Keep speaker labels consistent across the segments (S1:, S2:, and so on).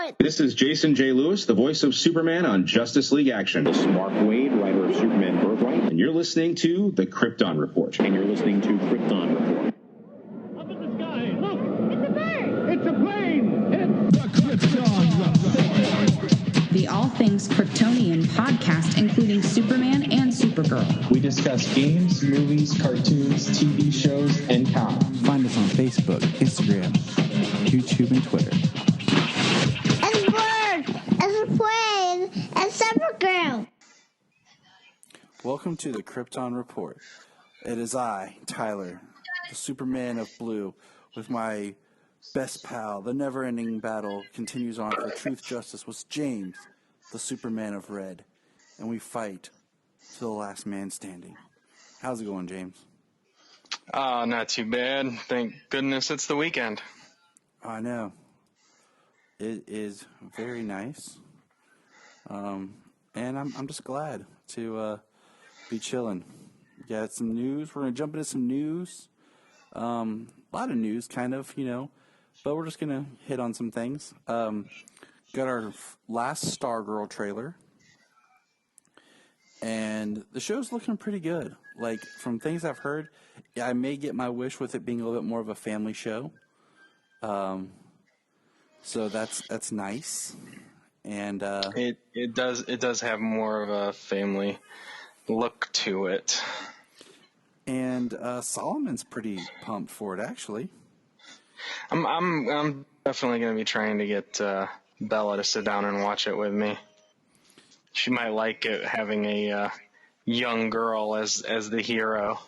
S1: Report.
S2: This is Jason J. Lewis, the voice of Superman on Justice League Action.
S3: This is Mark Wade, writer of Superman Birthright.
S2: And you're listening to The Krypton Report.
S3: And you're listening to Krypton Report.
S4: Up in the sky, look!
S1: It's a bird.
S4: It's a plane! It's the Krypton Report!
S5: The All Things Kryptonian podcast, including Superman and Supergirl.
S6: We discuss games, movies, cartoons, TV shows, and comics.
S7: Find us on Facebook, Instagram, YouTube, and Twitter.
S1: It's a bird. It's a plane. It's Supergirl.
S7: Welcome to the Krypton Report. It is I, Tyler, the Superman of Blue, with my best pal. The never-ending battle continues on for truth, justice, with James, the Superman of Red, and we fight to the last man standing. How's it going, James?
S8: Not too bad. Thank goodness it's the weekend.
S7: I know. It is very nice. And I'm just glad to be chilling. Got some news. We're going to jump into some news. A lot of news, kind of, but we're just going to hit on some things. Got our last Stargirl trailer. And the show's looking pretty good. Like, from things I've heard, I may get my wish with it being a little bit more of a family show. So that's nice. And
S8: it does have more of a family look to it.
S7: And Solomon's pretty pumped for it, actually.
S8: I'm definitely going to be trying to get Bella to sit down and watch it with me. She might like it having a young girl as the hero.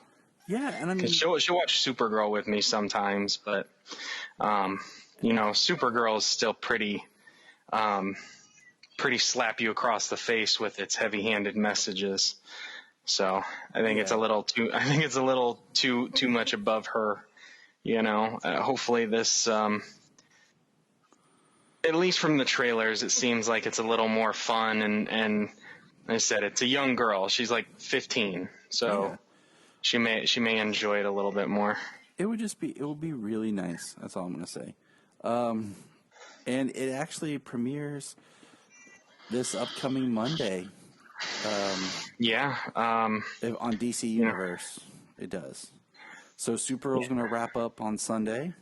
S7: Yeah, and I mean,
S8: she'll watch Supergirl with me sometimes, but Supergirl is still pretty slap you across the face with its heavy-handed messages. So I think it's a little too. I think it's a little too much above her. Hopefully this. At least from the trailers, it seems like it's a little more fun, and like I said, it's a young girl. She's like 15, so she may enjoy it a little bit more.
S7: It would be really nice. That's all I'm gonna say. And it actually premieres this upcoming Monday. On DC Universe, it does. So Supergirl's gonna wrap up on Sunday,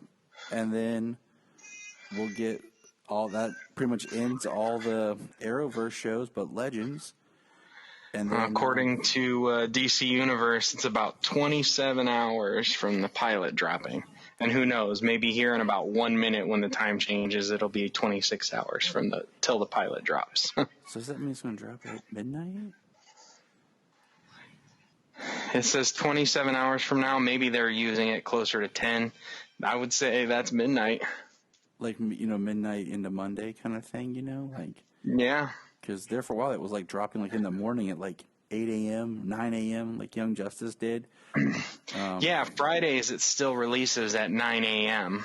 S7: and then we'll get. All that pretty much ends all the Arrowverse shows, but Legends. And then,
S8: according to DC Universe, it's about 27 hours from the pilot dropping. And who knows, maybe here in about 1 minute when the time changes, it'll be 26 hours till the pilot drops.
S7: So does that mean it's going to drop at midnight?
S8: It says 27 hours from now. Maybe they're using it closer to 10. I would say that's midnight.
S7: Like, midnight into Monday kind of thing,
S8: Yeah.
S7: Because there for a while it was like dropping like in the morning at like 8 a.m., 9 a.m., like Young Justice did.
S8: Yeah, Fridays it still releases at 9 a.m.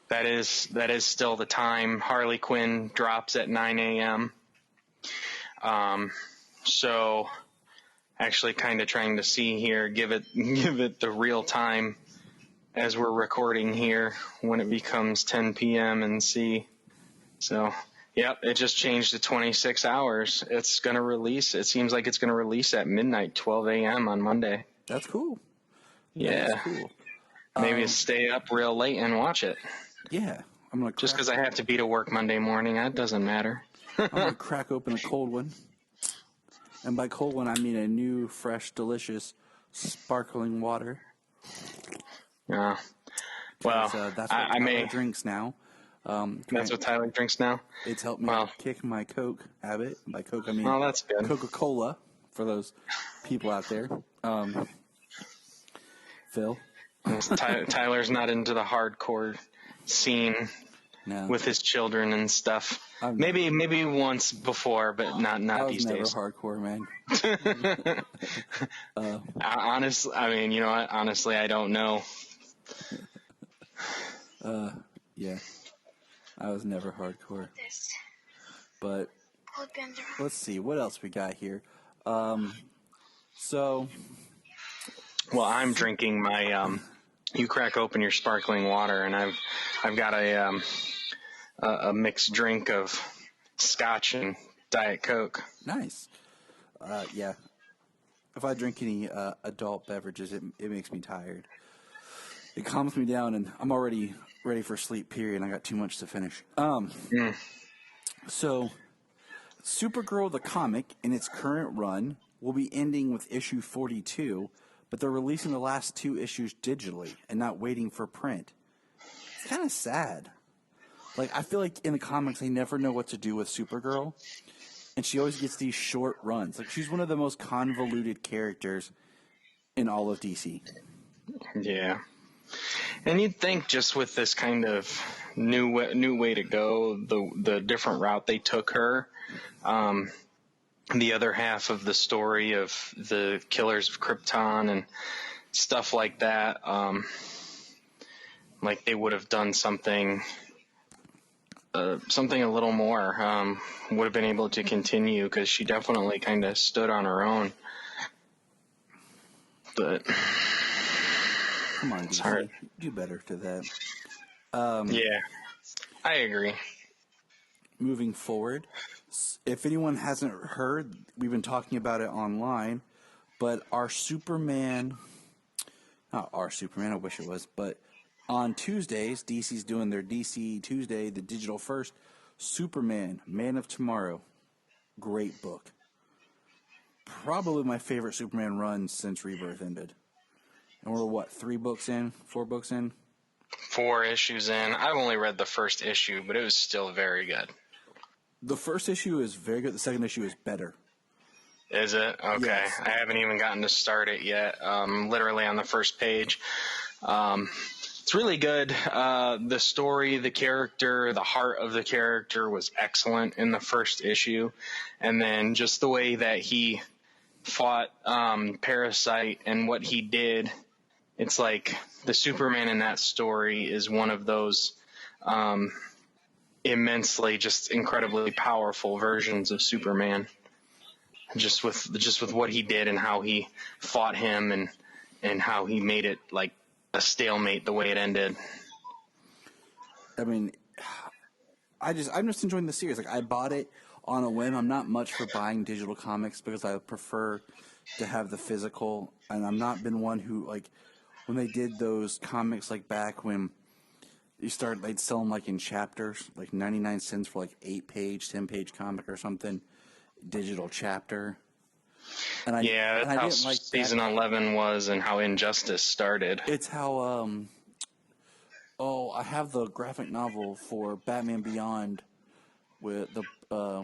S8: That is still the time. Harley Quinn drops at 9 a.m. So actually kind of trying to see here, give it the real time as we're recording here when it becomes 10 p.m. and see. So, yep, it just changed to 26 hours. It's going to release. It seems like it's going to release at midnight, 12 a.m. on Monday.
S7: That's cool.
S8: Yeah.
S7: That's cool.
S8: Maybe stay up real late and watch it.
S7: Yeah. I'm gonna
S8: just because I have to be to work Monday morning, that doesn't matter.
S7: I'm going to crack open a cold one. And by cold one, I mean a new, fresh, delicious, sparkling water.
S8: Yeah. Well,
S7: that's what Tyler drinks now.
S8: That's what Tyler drinks now?
S7: It's helped me kick my Coke habit. By Coke, I mean
S8: that's good.
S7: Coca-Cola, for those people out there. Phil?
S8: Tyler's not into the hardcore scene with his children and stuff. Maybe once before, but not these days.
S7: I was never hardcore, man.
S8: Honestly, I mean, you know what? Honestly, I don't know.
S7: Yeah. I was never hardcore. But let's see what else we got here. Well,
S8: I'm drinking my you crack open your sparkling water, and I've got a a mixed drink of Scotch and Diet Coke.
S7: Nice. Yeah. If I drink any adult beverages, it makes me tired. It calms me down, and I'm already ready for sleep, period. I got too much to finish. So, Supergirl, the comic, in its current run, will be ending with issue 42, but they're releasing the last 2 issues digitally and not waiting for print. It's kind of sad. Like, I feel like in the comics, they never know what to do with Supergirl, and she always gets these short runs. Like, she's one of the most convoluted characters in all of DC.
S8: Yeah. And you'd think just with this kind of new way to go, the different route they took her, the other half of the story of the killers of Krypton and stuff like that, like they would have done something a little more, would have been able to continue, because she definitely kind of stood on her own. But
S7: Come on, DC.
S8: hard.
S7: Do better to that.
S8: Yeah, I agree.
S7: Moving forward, if anyone hasn't heard, we've been talking about it online, but not our Superman, I wish it was, but on Tuesdays, DC's doing their DC Tuesday, the digital first, Superman, Man of Tomorrow. Great book. Probably my favorite Superman run since Rebirth ended. And we're, 3 books in? 4 books in?
S8: 4 issues in. I've only read the first issue, but it was still very good.
S7: The first issue is very good. The second issue is better.
S8: Is it? Okay.
S7: Yes.
S8: I haven't even gotten to start it yet. Literally on the first page. It's really good. The story, the character, the heart of the character was excellent in the first issue. And then just the way that he fought Parasite and what he did, it's like the Superman in that story is one of those immensely, just incredibly powerful versions of Superman. Just with what he did and how he fought him and how he made it like a stalemate the way it ended.
S7: I mean, I'm just enjoying the series. Like, I bought it on a whim. I'm not much for buying digital comics because I prefer to have the physical, and I'm not been one who, like, when they did those comics, like back when they'd sell them like in chapters, like 99 cents for like 8-page, 10-page comic or something, digital chapter. And I
S8: That's how
S7: didn't like
S8: season 11 was and how Injustice started.
S7: It's how I have the graphic novel for Batman Beyond with the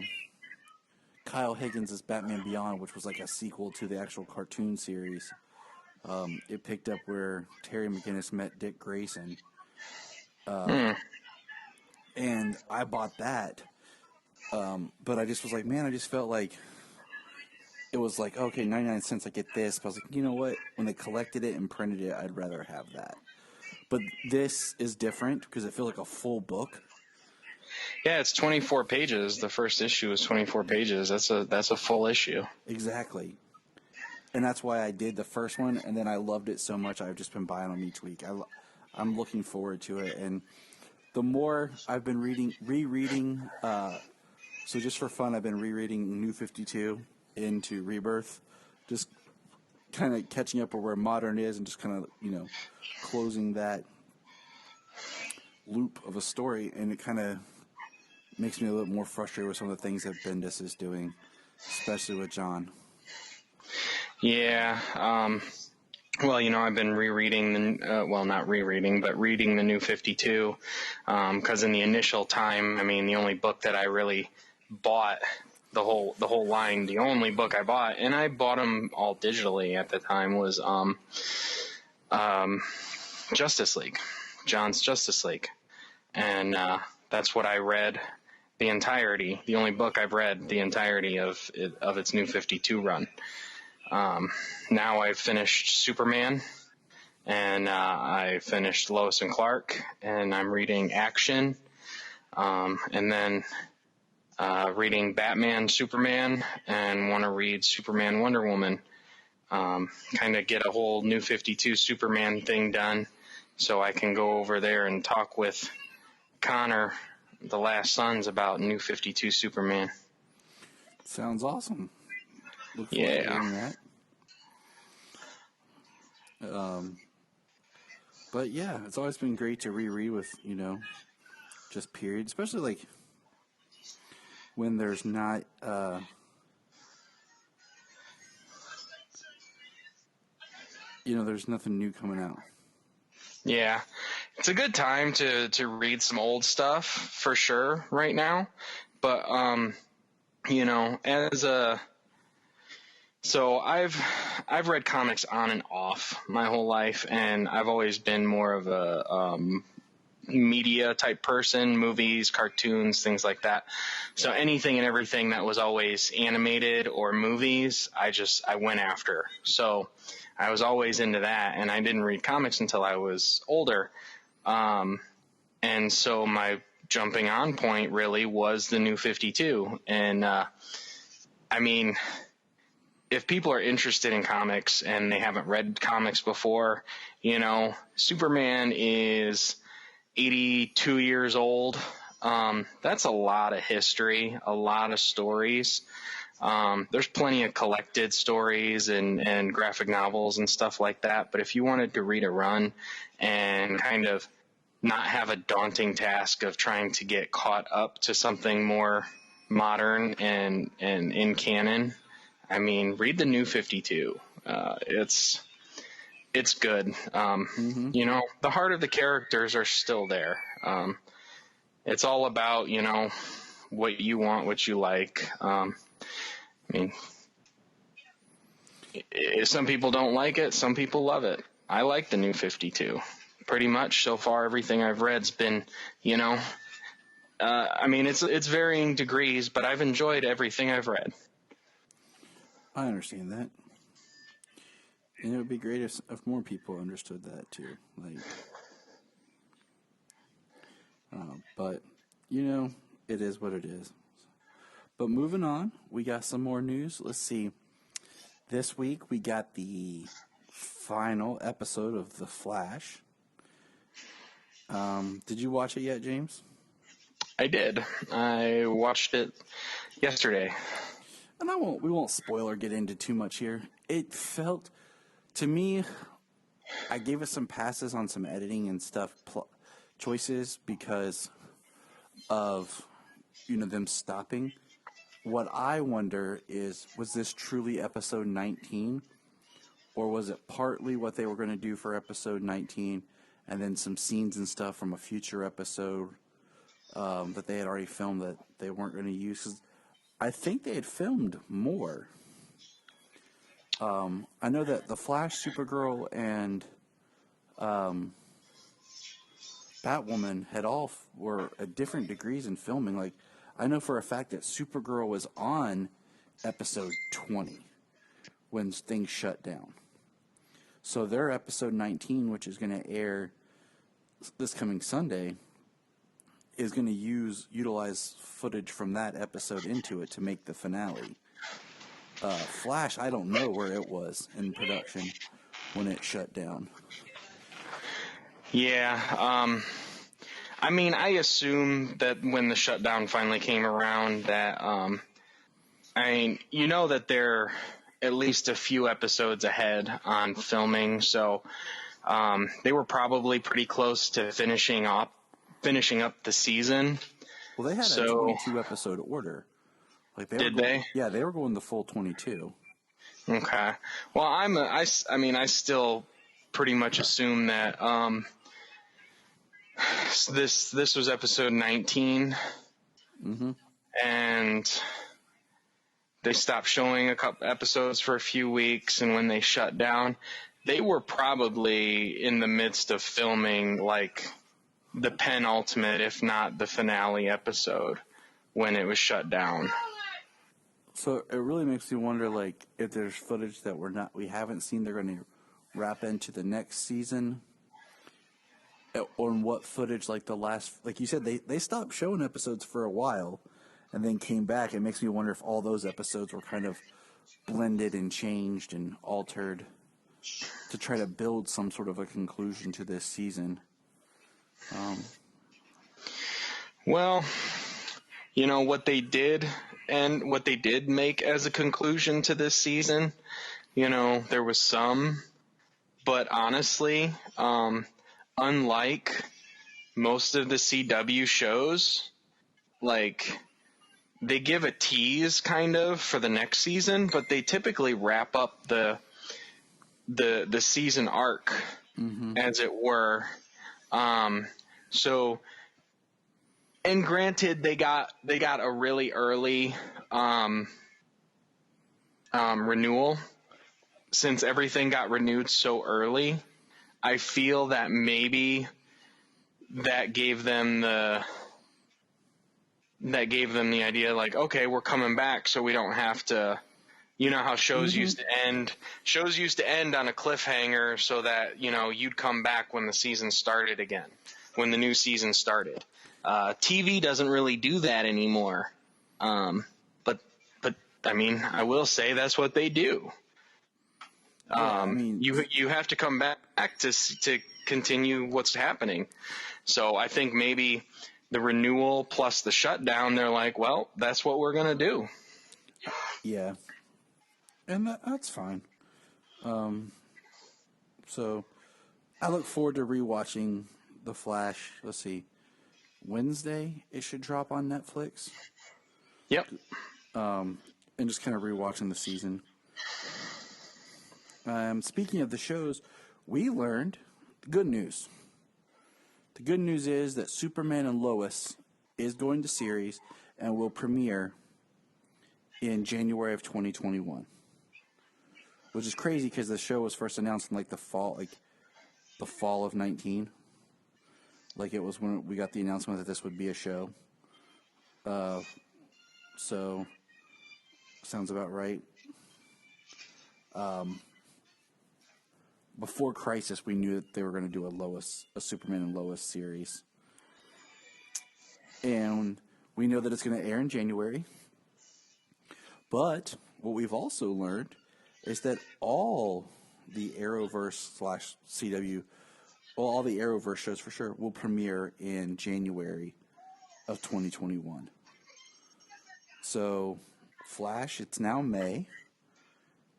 S7: Kyle Higgins' Batman Beyond, which was like a sequel to the actual cartoon series. It picked up where Terry McGinnis met Dick Grayson. And I bought that. But I just was like, man, I just felt like it was like, okay, 99 cents, I get this. But I was like, you know what? When they collected it and printed it, I'd rather have that. But this is different because it feels like a full book.
S8: Yeah, it's 24 pages. The first issue is 24 pages. That's a full issue.
S7: Exactly. And that's why I did the first one, and then I loved it so much I've just been buying them each week. I'm looking forward to it. And the more I've been rereading, so just for fun, I've been rereading New 52 into Rebirth, just kind of catching up where Modern is and just kind of, closing that loop of a story. And it kind of makes me a little more frustrated with some of the things that Bendis is doing, especially with John.
S8: Yeah. Well, I've been rereading not rereading, but reading the New 52, because in the initial time, the only book that I really bought, the whole line, the only book I bought, and I bought them all digitally at the time, was Justice League, John's Justice League, and that's what I read the entirety. The only book I've read the entirety of its New 52 run. Now I've finished Superman, and I finished Lois and Clark, and I'm reading Action, and then reading Batman, Superman, and want to read Superman, Wonder Woman. Kind of get a whole New 52 Superman thing done, so I can go over there and talk with Connor, The Last Sons about New 52 Superman.
S7: Sounds awesome. Look forward to hearing that. But yeah, it's always been great to reread with, just period, especially like when there's not, there's nothing new coming out.
S8: Yeah, it's a good time to read some old stuff for sure right now. But, so I've read comics on and off my whole life, and I've always been more of a media type person, movies, cartoons, things like that. So anything and everything that was always animated or movies, I went after. So I was always into that, and I didn't read comics until I was older. And so my jumping on point really was the New 52. And, if people are interested in comics and they haven't read comics before, Superman is 82 years old. That's a lot of history, a lot of stories. There's plenty of collected stories and graphic novels and stuff like that. But if you wanted to read a run and kind of not have a daunting task of trying to get caught up to something more modern and in canon, read the New 52. It's good. The heart of the characters are still there. It's all about, what you want, what you like. Some people don't like it. Some people love it. I like the New 52. Pretty much so far, everything I've read's been, it's varying degrees, but I've enjoyed everything I've read.
S7: I understand that. And it would be great if more people understood that too. But, it is what it is. But moving on, we got some more news. Let's see. This week we got the final episode of The Flash. Did you watch it yet, James?
S8: I did. I watched it yesterday.
S7: And we won't spoil or get into too much here. It felt, to me, I gave it some passes on some editing and stuff, choices because of, them stopping. What I wonder is, was this truly episode 19? Or was it partly what they were going to do for episode 19 and then some scenes and stuff from a future episode that they had already filmed that they weren't going to use? 'Cause I think they had filmed more. I know that The Flash, Supergirl, and Batwoman had all were at different degrees in filming. Like, I know for a fact that Supergirl was on episode 20 when things shut down. So their episode 19, which is going to air this coming Sunday, is going to utilize footage from that episode into it to make the finale. Flash, I don't know where it was in production when it shut down.
S8: Yeah, I assume that when the shutdown finally came around that, that they're at least a few episodes ahead on filming, so they were probably pretty close to finishing up the season.
S7: Well, they had a 22 episode order.
S8: Did they?
S7: Yeah, they were going the full 22.
S8: Okay. Well, I still pretty much assume that this was episode 19.
S7: Mm-hmm.
S8: And they stopped showing a couple episodes for a few weeks, and when they shut down, they were probably in the midst of filming like the penultimate, if not the finale episode when it was shut down.
S7: So it really makes me wonder, like, if there's footage that we haven't seen, they're going to wrap into the next season, or in what footage, like you said, they stopped showing episodes for a while, and then came back. It makes me wonder if all those episodes were kind of blended and changed and altered to try to build some sort of a conclusion to this season.
S8: Well, you know what they did and what they did make as a conclusion to this season. You know, there was some, but honestly, unlike most of the CW shows, like they give a tease kind of for the next season, but they typically wrap up the season arc, as it were. So, and granted, they got a really early renewal. Since everything got renewed so early, I feel that maybe that gave them the idea, like, okay, we're coming back, so we don't have to. You know how shows used to end. Shows used to end on a cliffhanger so that, you know, you'd come back when the season started again, when the new season started. TV doesn't really do that anymore. But I mean, I will say that's what they do. You have to come back to continue what's happening. So I think maybe the renewal plus the shutdown, they're like, well, that's what we're going to do.
S7: Yeah. And that's fine. So I look forward to rewatching The Flash. Let's see. Wednesday, it should drop on Netflix.
S8: Yep.
S7: And just kind of rewatching the season. Speaking of the shows, we learned the good news. The good news is that Superman and Lois is going to series and will premiere in January of 2021. Which is crazy because the show was first announced in the fall of 19. Like, it was when we got the announcement that this would be a show. So sounds about right. Before Crisis, we knew that they were going to do a Superman and Lois series. And we know that it's going to air in January. But what we've also learned is that all the Arrowverse / CW, all the Arrowverse shows for sure, will premiere in January of 2021. So, Flash, it's now May.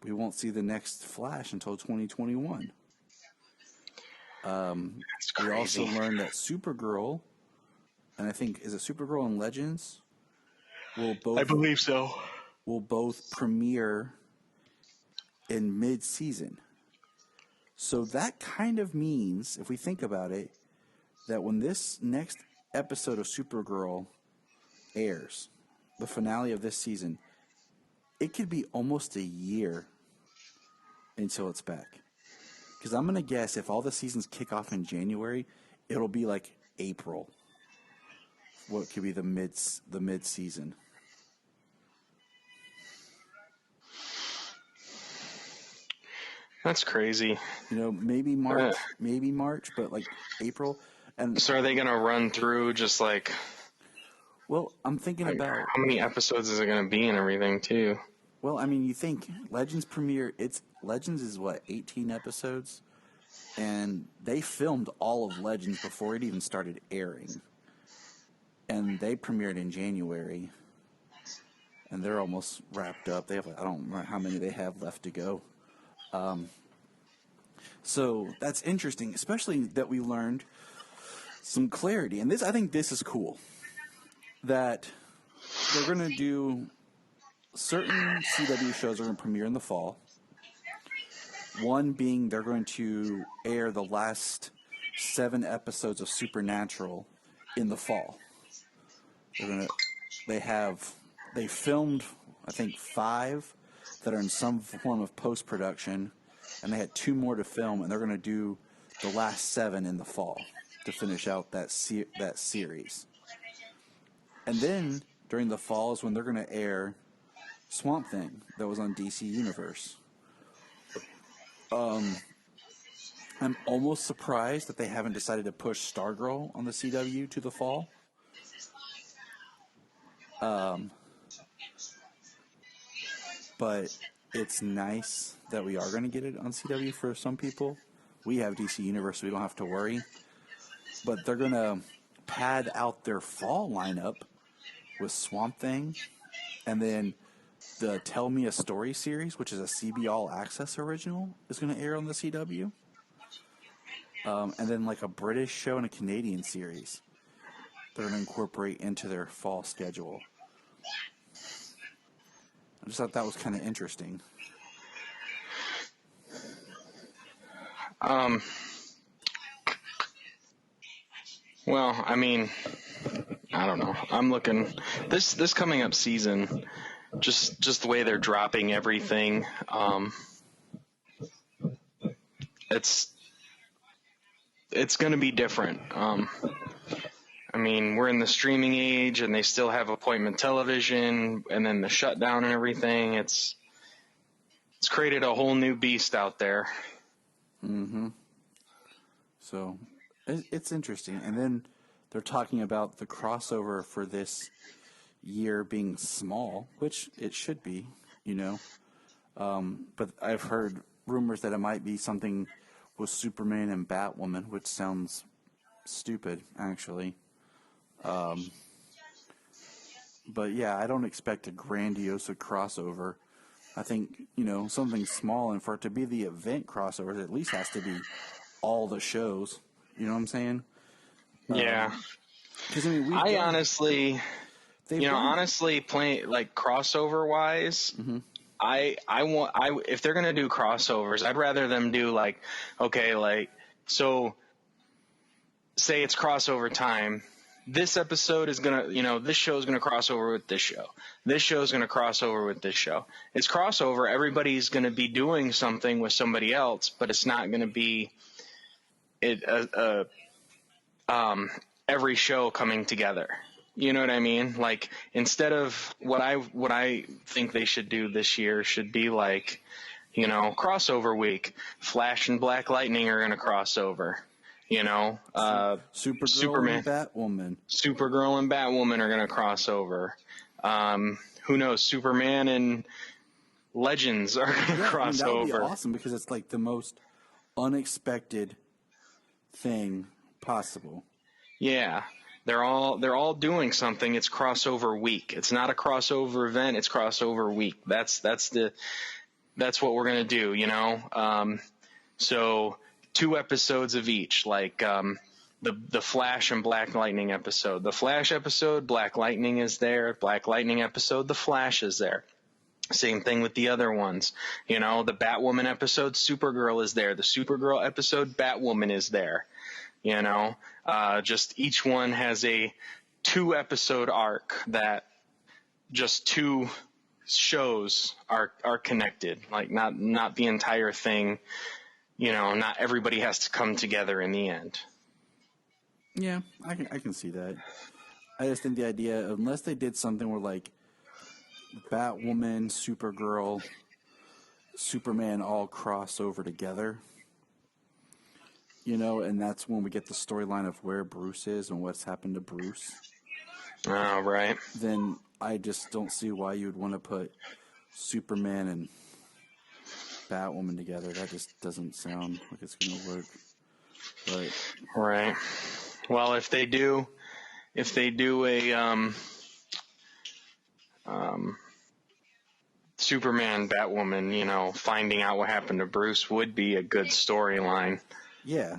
S7: We won't see the next Flash until 2021.
S8: That's crazy.
S7: We also learned that Supergirl, and I think, is it Supergirl and Legends?
S8: I believe so.
S7: Will both premiere in mid-season. So that kind of means, if we think about it, that when this next episode of Supergirl airs, the finale of this season, it could be almost a year until it's back. Because I'm going to guess if all the seasons kick off in January, it'll be like April. What could be the mid-season.
S8: That's crazy.
S7: You know, maybe March, but like April. And
S8: so are they going to run through just like...
S7: Well, I'm thinking about...
S8: How many episodes is it going to be and everything, too?
S7: Well, I mean, you think Legends premiere... Legends is, 18 episodes? And they filmed all of Legends before it even started airing. And they premiered in January. And they're almost wrapped up. They have, I don't remember how many they have left to go. So that's interesting, especially that we learned some clarity. And I think this is cool. That they're going to do certain CW shows are going to premiere in the fall. One being they're going to air the last 7 episodes of Supernatural in the fall. They filmed, I think, 5 that are in some form of post-production, and they had 2 more to film, and they're going to do the last 7 in the fall to finish out that series. And then, during the fall is when they're going to air Swamp Thing that was on DC Universe. I'm almost surprised that they haven't decided to push Stargirl on the CW to the fall. But it's nice that we are going to get it on CW for some people. We have DC Universe, so we don't have to worry. But they're going to pad out their fall lineup with Swamp Thing, and then the Tell Me a Story series, which is a CB All Access original, is going to air on the CW. And then like a British show and a Canadian series they're going to incorporate into their fall schedule. I just thought that was kind of interesting.
S8: Well, I mean, I don't know. I'm looking this coming up season, just the way they're dropping everything. It's going to be different. I mean, we're in the streaming age, and they still have appointment television, and then the shutdown and everything. It's created a whole new beast out there.
S7: Mm-hmm. So it's interesting. And then they're talking about the crossover for this year being small, which it should be, you know. But I've heard rumors that it might be something with Superman and Batwoman, which sounds stupid, actually. But yeah, I don't expect a grandiose crossover. I think, you know, something small, and for it to be the event crossover, it at least has to be all the shows. You know what I'm saying?
S8: Yeah.
S7: Because I mean,
S8: honestly playing like crossover wise,
S7: mm-hmm.
S8: I if they're gonna do crossovers, I'd rather them do like, okay, like, so say it's crossover time. This episode is gonna, you know, this show is gonna cross over with this show. This show is gonna cross over with this show. It's crossover. Everybody's gonna be doing something with somebody else, but it's not gonna be every show coming together. You know what I mean? Like, instead of what I think they should do this year should be like, you know, crossover week. Flash and Black Lightning are gonna cross over. You know,
S7: Supergirl and Batwoman.
S8: Supergirl and Batwoman are going to cross over. Who knows? Superman and Legends are going to cross
S7: that would
S8: over.
S7: Be awesome, because it's like the most unexpected thing possible.
S8: Yeah, they're all doing something. It's crossover week. It's not a crossover event. It's crossover week. That's what we're going to do. You know, so 2 episodes of each, like the Flash and Black Lightning episode. The Flash episode, Black Lightning is there. Black Lightning episode, the Flash is there. Same thing with the other ones. You know, the Batwoman episode, Supergirl is there. The Supergirl episode, Batwoman is there. You know, just each one has a 2-episode arc that just 2 shows are connected. Like, not the entire thing. You know, not everybody has to come together in the end.
S7: Yeah, I can see that. I just think the idea, unless they did something where like Batwoman, Supergirl, Superman all cross over together, you know, and that's when we get the storyline of where Bruce is and what's happened to Bruce.
S8: Oh, right.
S7: Then I just don't see why you would want to put Superman and Batwoman together. That just doesn't sound like it's going to work. But
S8: right. Well, if they do a Superman, Batwoman, you know, finding out what happened to Bruce would be a good storyline.
S7: Yeah,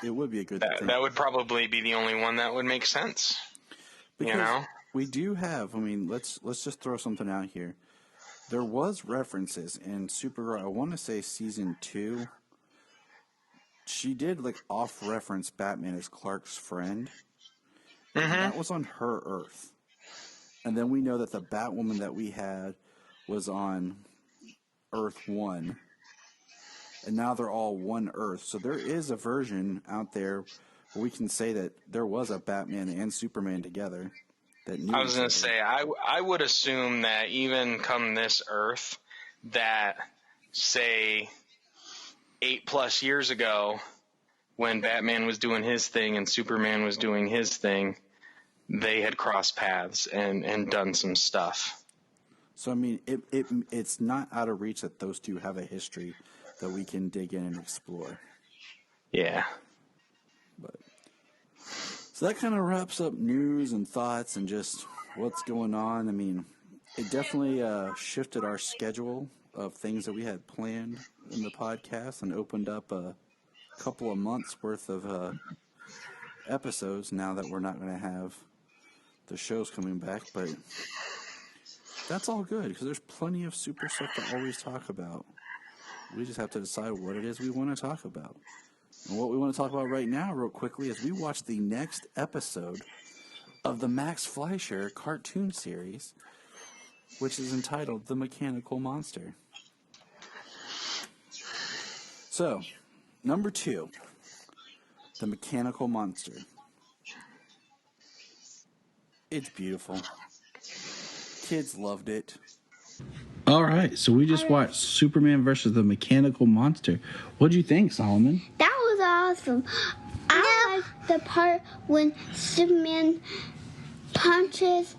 S7: it would be a good thing.
S8: That would probably be the only one that would make sense.
S7: Because
S8: you know,
S7: we do have. I mean, let's just throw something out here. There was references in Supergirl, I want to say season 2. She did like off-reference Batman as Clark's friend. Mm-hmm. That was on her Earth. And then we know that the Batwoman that we had was on Earth 1. And now they're all one Earth. So there is a version out there where we can say that there was a Batman and Superman together.
S8: I was going to say, I would assume that even come this Earth, that, say, 8+ years ago, when Batman was doing his thing and Superman was doing his thing, they had crossed paths and done some stuff.
S7: So, I mean, it's not out of reach that those two have a history that we can dig in and explore.
S8: Yeah.
S7: So that kind of wraps up news and thoughts and just what's going on. I mean, it definitely shifted our schedule of things that we had planned in the podcast and opened up a couple of months worth of episodes now that we're not going to have the shows coming back. But that's all good because there's plenty of super stuff to always talk about. We just have to decide what it is we want to talk about. And what we want to talk about right now, real quickly, is we watched the next episode of the Max Fleischer cartoon series, which is entitled The Mechanical Monster. So, number 2, The Mechanical Monster. It's beautiful. Kids loved it. All right, so we just watched Superman versus the Mechanical Monster. What'd you think, Solomon?
S1: That was awesome. I like the part when Superman punches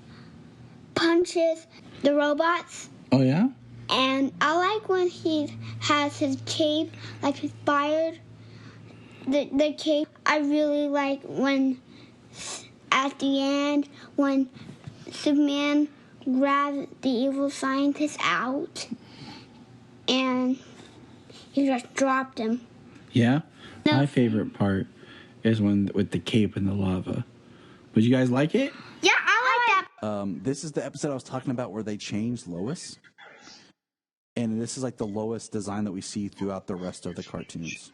S1: the robots.
S7: Oh, yeah?
S1: And I like when he has his cape, like he's fired. The cape, I really like when, at the end, when Superman grabs the evil scientist out and he just dropped him.
S7: Yeah?
S1: No.
S7: My favorite part is when with the cape and the lava. Would you guys like it?
S1: Yeah, I like that.
S7: This is the episode I was talking about where they changed Lois. And this is like the Lois design that we see throughout the rest of the cartoons.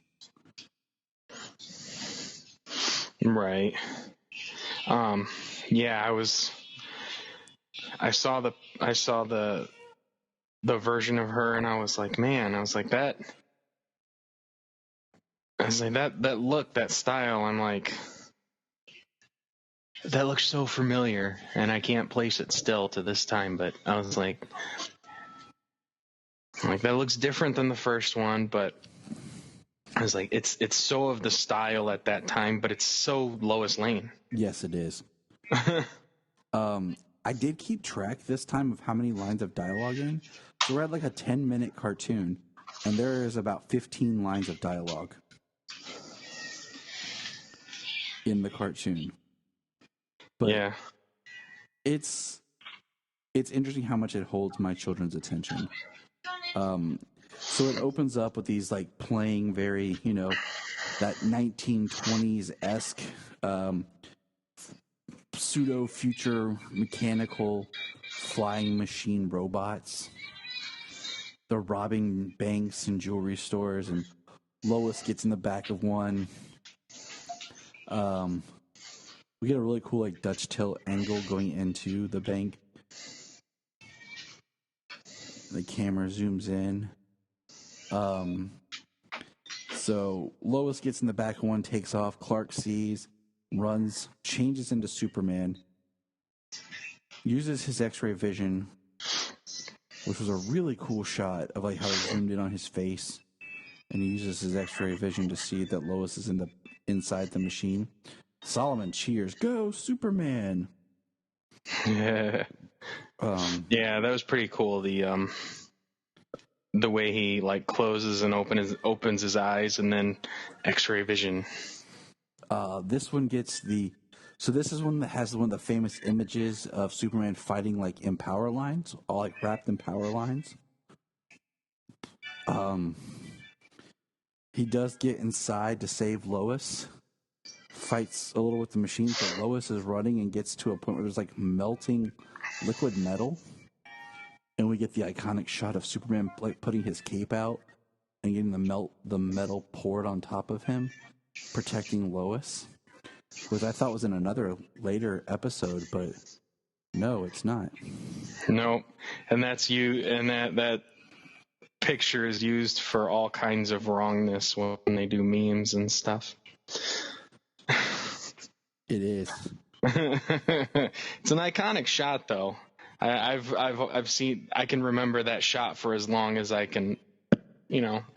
S8: Right. Yeah, I saw the version of her and I was like, that look, that style, I'm like, that looks so familiar and I can't place it still to this time, but I was like that looks different than the first one, but I was like, it's so of the style at that time, but it's so Lois Lane.
S7: Yes, it is. I did keep track this time of how many lines of dialogue in. So we're at like a 10-minute cartoon, and there is about 15 lines of dialogue in the cartoon. But
S8: yeah,
S7: it's interesting how much it holds my children's attention. So it opens up with these like playing very, that 1920s-esque pseudo-future mechanical flying machine robots. They're robbing banks and jewelry stores, and Lois gets in the back of one. We get a really cool like Dutch tilt angle going into the bank. The camera zooms in. So Lois gets in the back of one, takes off. Clark sees, runs, changes into Superman, uses his X-ray vision, which was a really cool shot of like how he zoomed in on his face, and he uses his X-ray vision to see that Lois is inside the machine. Solomon cheers, "Go Superman!"
S8: Yeah, that was pretty cool. The way he like closes and opens his eyes and then X-ray vision.
S7: This one gets this is one that has one of the famous images of Superman fighting like in power lines, all like wrapped in power lines. He does get inside to save Lois, fights a little with the machine, but Lois is running and gets to a point where there's like melting liquid metal. And we get the iconic shot of Superman like putting his cape out and getting the metal poured on top of him, protecting Lois, which I thought was in another later episode, but no, it's not.
S8: No, and that's and that picture is used for all kinds of wrongness when they do memes and stuff.
S7: It is.
S8: It's an iconic shot, though. I've seen. I can remember that shot for as long as I can,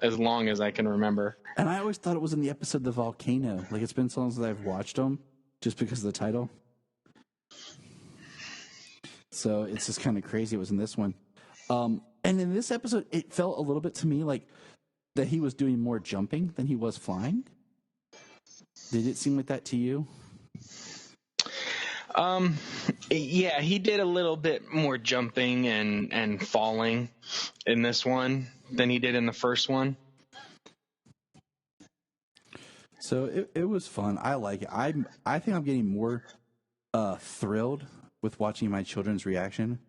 S8: as long as I can remember.
S7: And I always thought it was in the episode The Volcano. Like it's been so long since I've watched them, just because of the title. So it's just kind of crazy. It was in this one, and in this episode, it felt a little bit to me like that he was doing more jumping than he was flying. Did it seem like that to you?
S8: Yeah, he did a little bit more jumping and falling in this one than he did in the first one.
S7: So it was fun. I like it. I think I'm getting more thrilled with watching my children's reaction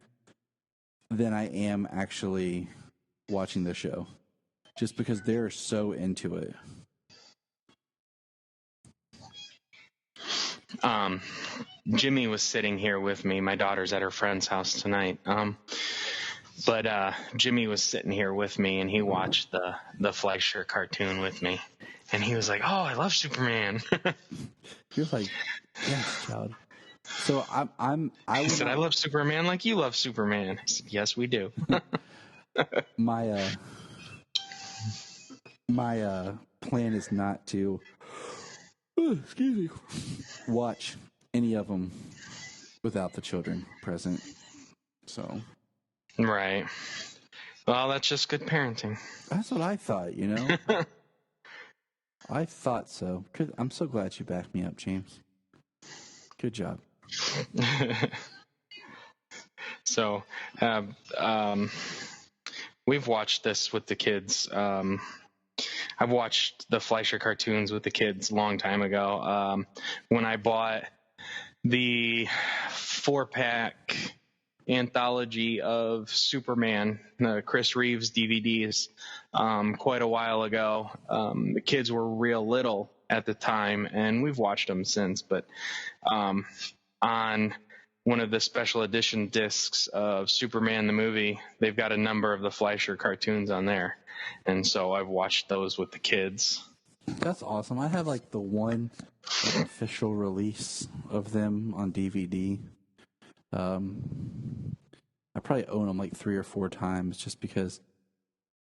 S7: than I am actually watching the show, just because they're so into it.
S8: Jimmy was sitting here with me. My daughter's at her friend's house tonight. But Jimmy was sitting here with me, and he watched the Fleischer cartoon with me, and he was like, "Oh, I love Superman."
S7: He was like, "Yes, child." So
S8: He said, "I love Superman like you love Superman." I said, "Yes, we do."
S7: my plan is not to excuse me, watch any of them without the children present. So
S8: Right. Well, that's just good parenting.
S7: that's what I thought, you know. I thought so. I'm so glad you backed me up, James. Good job.
S8: So, we've watched this with the kids. I've watched the Fleischer cartoons with the kids a long time ago. When I bought the 4-pack anthology of Superman, the Chris Reeves DVDs, quite a while ago. The kids were real little at the time, and we've watched them since. But on one of the special edition discs of Superman the movie, they've got a number of the Fleischer cartoons on there. And so I've watched those with the kids.
S7: That's awesome. I have like the one official release of them on DVD. I probably own them like 3 or 4 times just because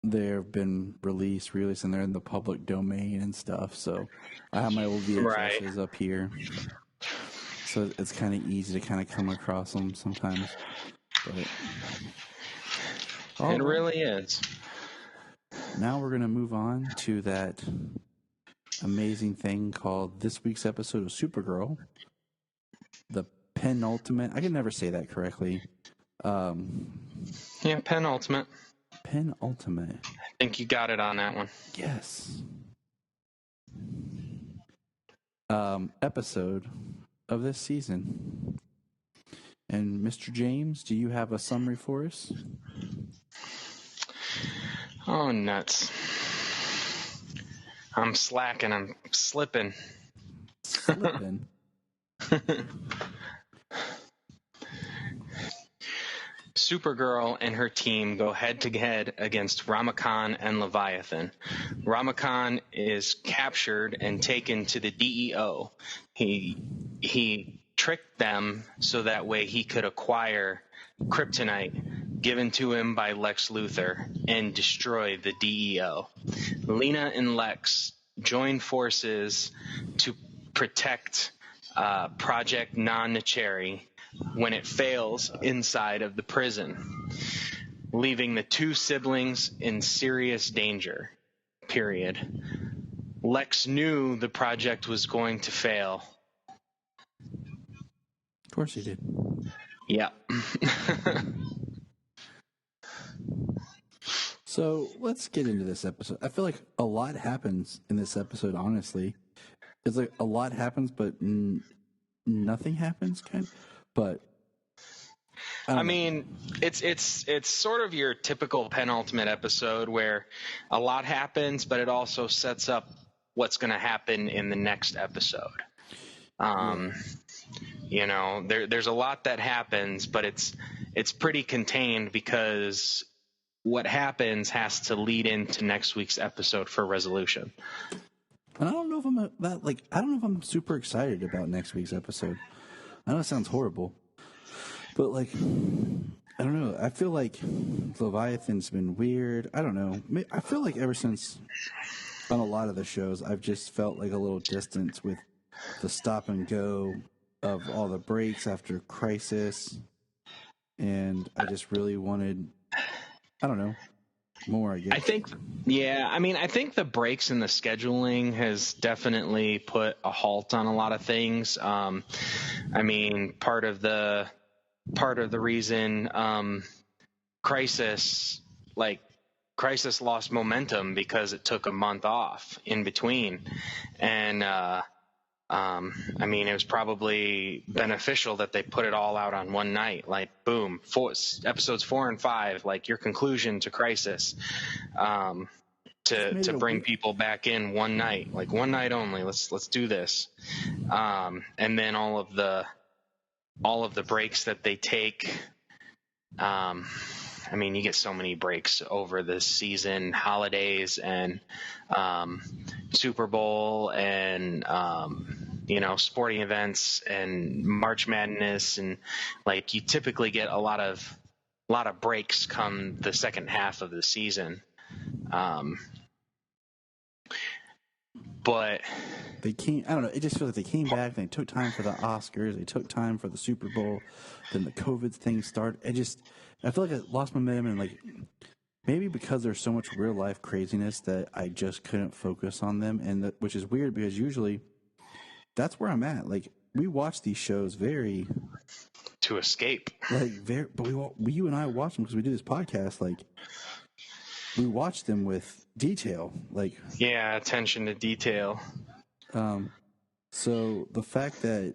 S7: they've been released, and they're in the public domain and stuff. So I have my old VHSs up here. So it's kind of easy to kind of come across them sometimes. But
S8: it really is.
S7: Now we're going to move on to that amazing thing called this week's episode of Supergirl. The penultimate. I can never say that correctly.
S8: Yeah, penultimate.
S7: Penultimate.
S8: I think you got it on that one.
S7: Yes. Episode of this season. And Mr. James, do you have a summary for us?
S8: Oh, nuts. I'm slacking. I'm slipping.
S7: Slipping?
S8: Supergirl and her team go head-to-head against Ramakan and Leviathan. Ramakan is captured and taken to the DEO. He tricked them so that way he could acquire kryptonite given to him by Lex Luthor and destroy the DEO. Lena and Lex join forces to protect Project Non-Necheri when it fails inside of the prison, leaving the 2 siblings in serious danger, period. Lex knew the project was going to fail.
S7: Of course he did.
S8: Yep.
S7: So let's get into this episode. I feel like a lot happens in this episode, honestly. It's like a lot happens, but nothing happens, kind of. But
S8: I mean, it's sort of your typical penultimate episode where a lot happens, but it also sets up what's going to happen in the next episode. You know, there's a lot that happens, but it's pretty contained because what happens has to lead into next week's episode for resolution.
S7: And I don't know if I'm super excited about next week's episode. I know it sounds horrible, but like, I don't know. I feel like Leviathan's been weird. I don't know. I feel like ever since on a lot of the shows, I've just felt like a little distance with the stop and go of all the breaks after Crisis. And I just really wanted, I don't know, more, I guess.
S8: I think the breaks in the scheduling has definitely put a halt on a lot of things. Part of the reason Crisis lost momentum because it took a month off in between, and it was probably beneficial that they put it all out on one night, like boom, episodes 4 and 5, like your conclusion to Crisis, to bring people back in one night, like one night only. Let's do this, and then all of the breaks that they take. You get so many breaks over this season, holidays and Super Bowl and sporting events and March Madness, and like you typically get a lot of breaks come the second half of the season. But
S7: they came, I don't know, it just feels like they came back, they took time for the Oscars, they took time for the Super Bowl, then the COVID thing started. I feel like I lost momentum, and like maybe because there's so much real life craziness that I just couldn't focus on them, and which is weird because usually that's where I'm at. Like we watch these shows very
S8: to escape,
S7: but you and I watch them because we do this podcast. Like we watch them with detail,
S8: attention to detail.
S7: So the fact that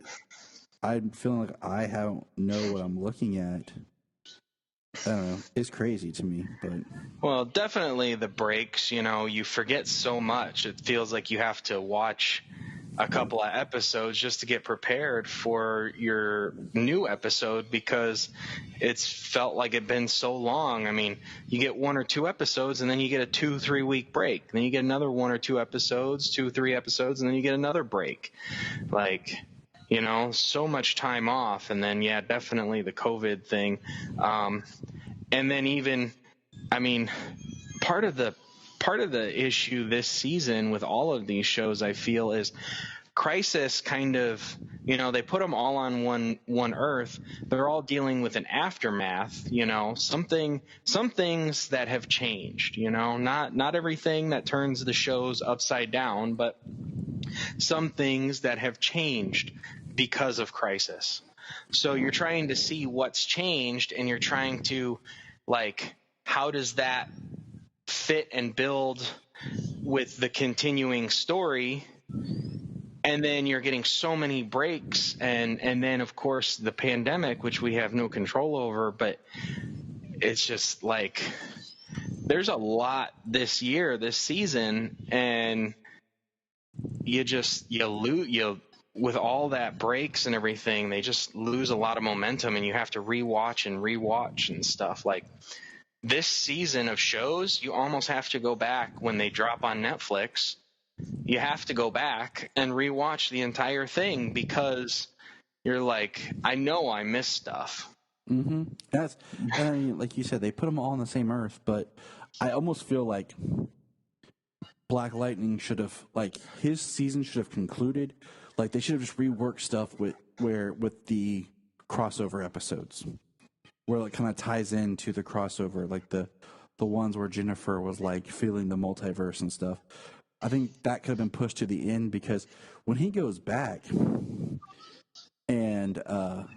S7: I'm feeling like I don't know what I'm looking at, I don't know, it's crazy to me. But
S8: well, definitely the breaks. You forget so much. It feels like you have to watch a couple of episodes just to get prepared for your new episode because it's felt like it's been so long. You get 1 or 2 episodes and then you get a 2-3 week break. Then you get another 1 or 2 episodes, 2-3 episodes, and then you get another break. So much time off. And then, definitely the COVID thing. And then even, part of the issue this season with all of these shows, I feel, is Crisis kind of, they put them all on one Earth. They're all dealing with an aftermath, some things that have changed, not everything that turns the shows upside down, but some things that have changed because of Crisis. So you're trying to see what's changed, and you're trying to, how does that fit and build with the continuing story? And then you're getting so many breaks, and then of course the pandemic, which we have no control over, but it's just like there's a lot this season, and you lose with all that breaks and everything. They just lose a lot of momentum, and you have to rewatch and stuff. Like this season of shows, you almost have to go back when they drop on Netflix. You have to go back and rewatch the entire thing because you're like, I know I missed stuff.
S7: Mm-hmm. Like you said, they put them all on the same Earth, but I almost feel like Black Lightning should have, his season should have concluded. Like they should have just reworked stuff with the crossover episodes, where it kind of ties into the crossover, like the ones where Jennifer was feeling the multiverse and stuff. I think that could have been pushed to the end, because when he goes back and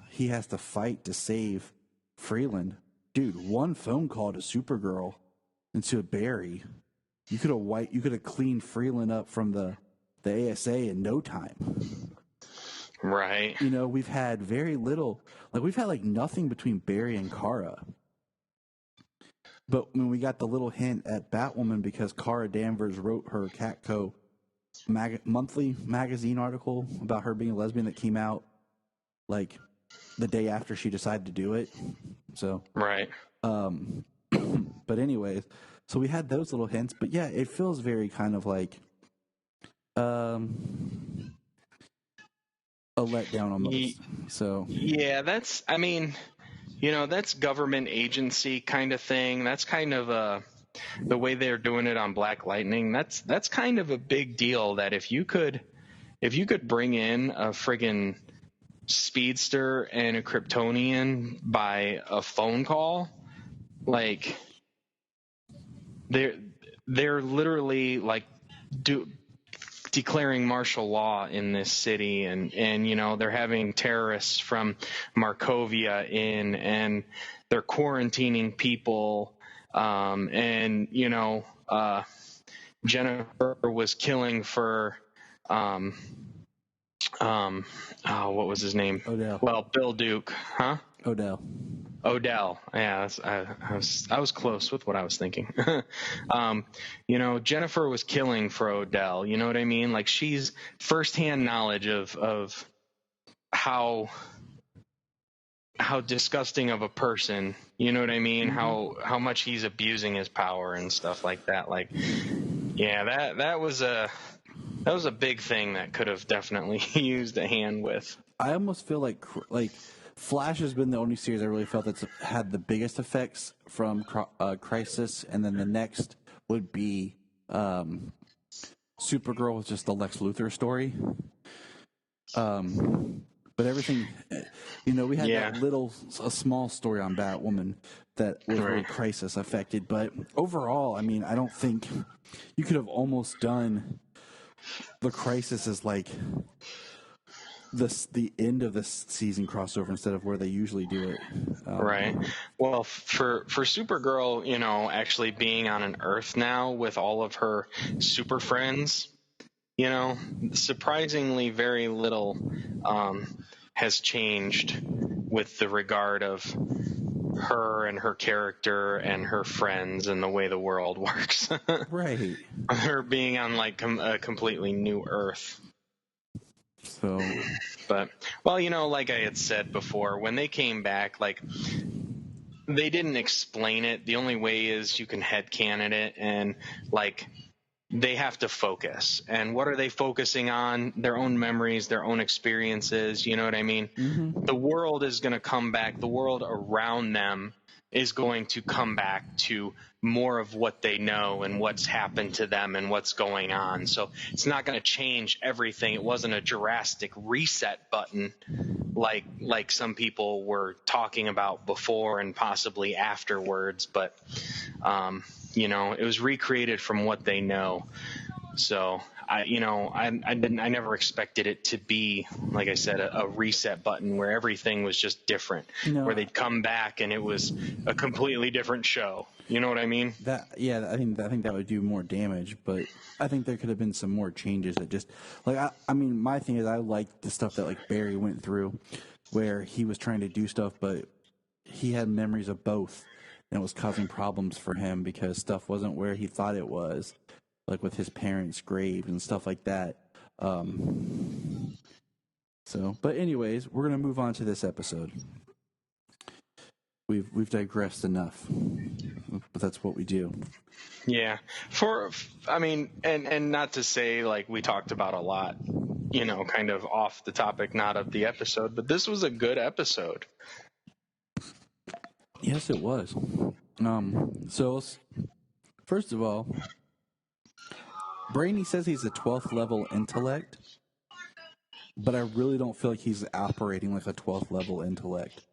S7: he has to fight to save Freeland, dude, one phone call to Supergirl and to Barry, you could have cleaned Freeland up from the ASA in no time.
S8: Right.
S7: We've had very little, we've had nothing between Barry and Kara. But when we got the little hint at Batwoman, because Kara Danvers wrote her Catco monthly magazine article about her being a lesbian that came out the day after she decided to do it. So
S8: right.
S7: But anyways, so we had those little hints. But yeah, it feels very kind of like a letdown almost. So
S8: yeah, that's that's government agency kind of thing. That's kind of the way they're doing it on Black Lightning. That's kind of a big deal, that if you could bring in a friggin' speedster and a Kryptonian by a phone call, they're literally like declaring martial law in this city, and they're having terrorists from Markovia in, and they're quarantining people, and Jennifer was killing for what was his name?
S7: Odell.
S8: Well, Bill Duke, huh?
S7: Odell.
S8: Yeah, I was close with what I was thinking. Jennifer was killing for Odell. You know what I mean? Like, she's firsthand knowledge of how disgusting of a person. You know what I mean?
S7: Mm-hmm.
S8: How much he's abusing his power and stuff like that. Like, yeah, that was a big thing that could have definitely used a hand with.
S7: I almost feel like Flash has been the only series I really felt that's had the biggest effects from Crisis, and then the next would be Supergirl with just the Lex Luthor story. But everything, we had a small story on Batwoman that was really Crisis affected. But overall, I mean, I don't think you could have almost done the Crisis as like the end of this season crossover instead of where they usually do it.
S8: Right. Well, for Supergirl, actually being on an Earth now with all of her super friends, surprisingly very little has changed with the regard of her and her character and her friends and the way the world works.
S7: Right.
S8: Her being on like a completely new Earth.
S7: So,
S8: but like I had said before, when they came back, like, they didn't explain it. The only way is you can headcanon it, and like, they have to focus. And what are they focusing on? Their own memories, their own experiences. You know what I mean?
S7: Mm-hmm.
S8: The world is going to come back. The world around them is going to come back to more of what they know and what's happened to them and what's going on. So it's not going to change everything. It wasn't a drastic reset button like some people were talking about before and possibly afterwards, but it was recreated from what they know. So I never expected it to be, like I said, a reset button where everything was just different, where they'd come back and it was a completely different show. You know what I mean?
S7: I think that would do more damage, but I think there could have been some more changes that just like I mean, my thing is I like the stuff that like Barry went through, where he was trying to do stuff, but he had memories of both, and it was causing problems for him because stuff wasn't where he thought it was. Like with his parents' graves and stuff like that. But anyways, we're gonna move on to this episode. We've digressed enough, but that's what we do.
S8: Yeah. And not to say like we talked about a lot, kind of off the topic, not of the episode, but this was a good episode.
S7: Yes, it was. So first of all, Brainy says he's a 12th level intellect, but I really don't feel like he's operating like a 12th level intellect.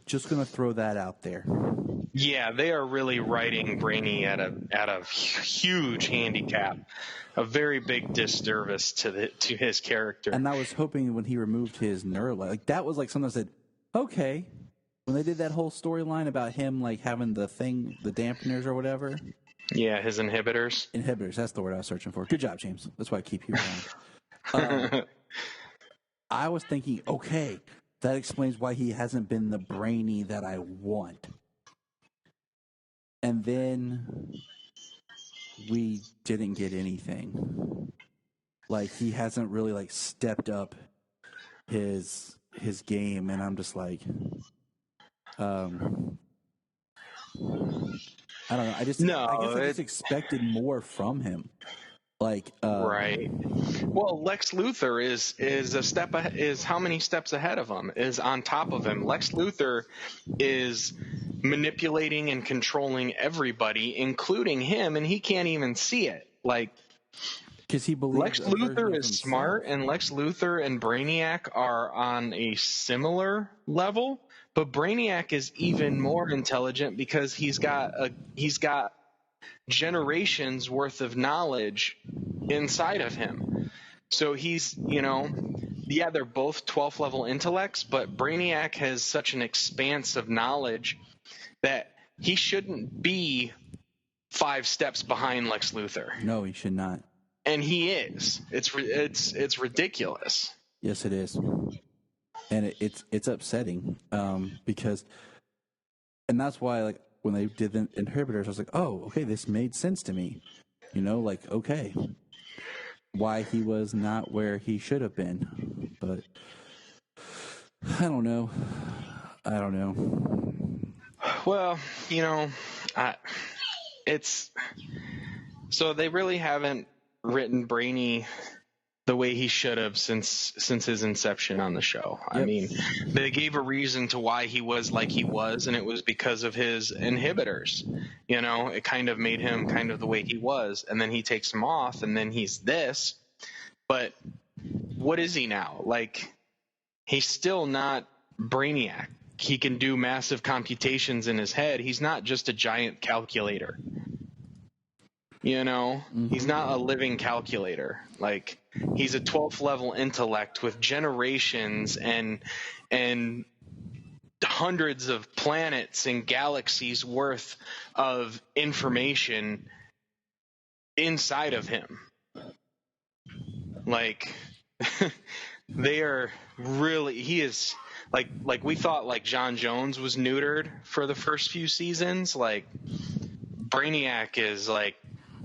S7: Just gonna throw that out there.
S8: Yeah, they are really writing Brainy at a huge handicap, a very big disservice to his character.
S7: And I was hoping when he removed his neuro, like that was like something I said, okay. When they did that whole storyline about him like having the dampeners or whatever.
S8: Yeah, his inhibitors.
S7: Inhibitors, that's the word I was searching for. Good job, James. That's why I keep you around. I was thinking, okay, that explains why he hasn't been the Brainy that I want. And then we didn't get anything. Like, he hasn't really, like, stepped up his game, and I'm just like, I don't know. I guess I just expected more from him. Like,
S8: right. Well, Lex Luthor is how many steps ahead of him? Is on top of him. Lex Luthor is manipulating and controlling everybody, including him, and he can't even see it. Like,
S7: because he believes
S8: Lex Luthor is smart, and Lex Luthor and Brainiac are on a similar level. But Brainiac is even more intelligent because he's got generations worth of knowledge inside of him. So he's, they're both 12th level intellects, but Brainiac has such an expanse of knowledge that he shouldn't be 5 steps behind Lex Luthor.
S7: No, he should not.
S8: And he is. It's ridiculous.
S7: Yes, it is. And it's upsetting because, and that's why, like, when they did the inhibitors, I was like, oh, okay, this made sense to me. Okay, why he was not where he should have been. But I don't know.
S8: Well, it's so they really haven't written Brainy the way he should have since his inception on the show. Yep. I mean, they gave a reason to why he was like he was, and it was because of his inhibitors. It kind of made him kind of the way he was, and then he takes them off, and then he's this. But what is he now? Like, he's still not Brainiac. He can do massive computations in his head. He's not just a giant calculator. Mm-hmm. He's not a living calculator. Like, he's a 12th level intellect with generations and hundreds of planets and galaxies worth of information inside of him. Like, they are really, he is like we thought, like, John Jones was neutered for the first few seasons. Like, Brainiac is like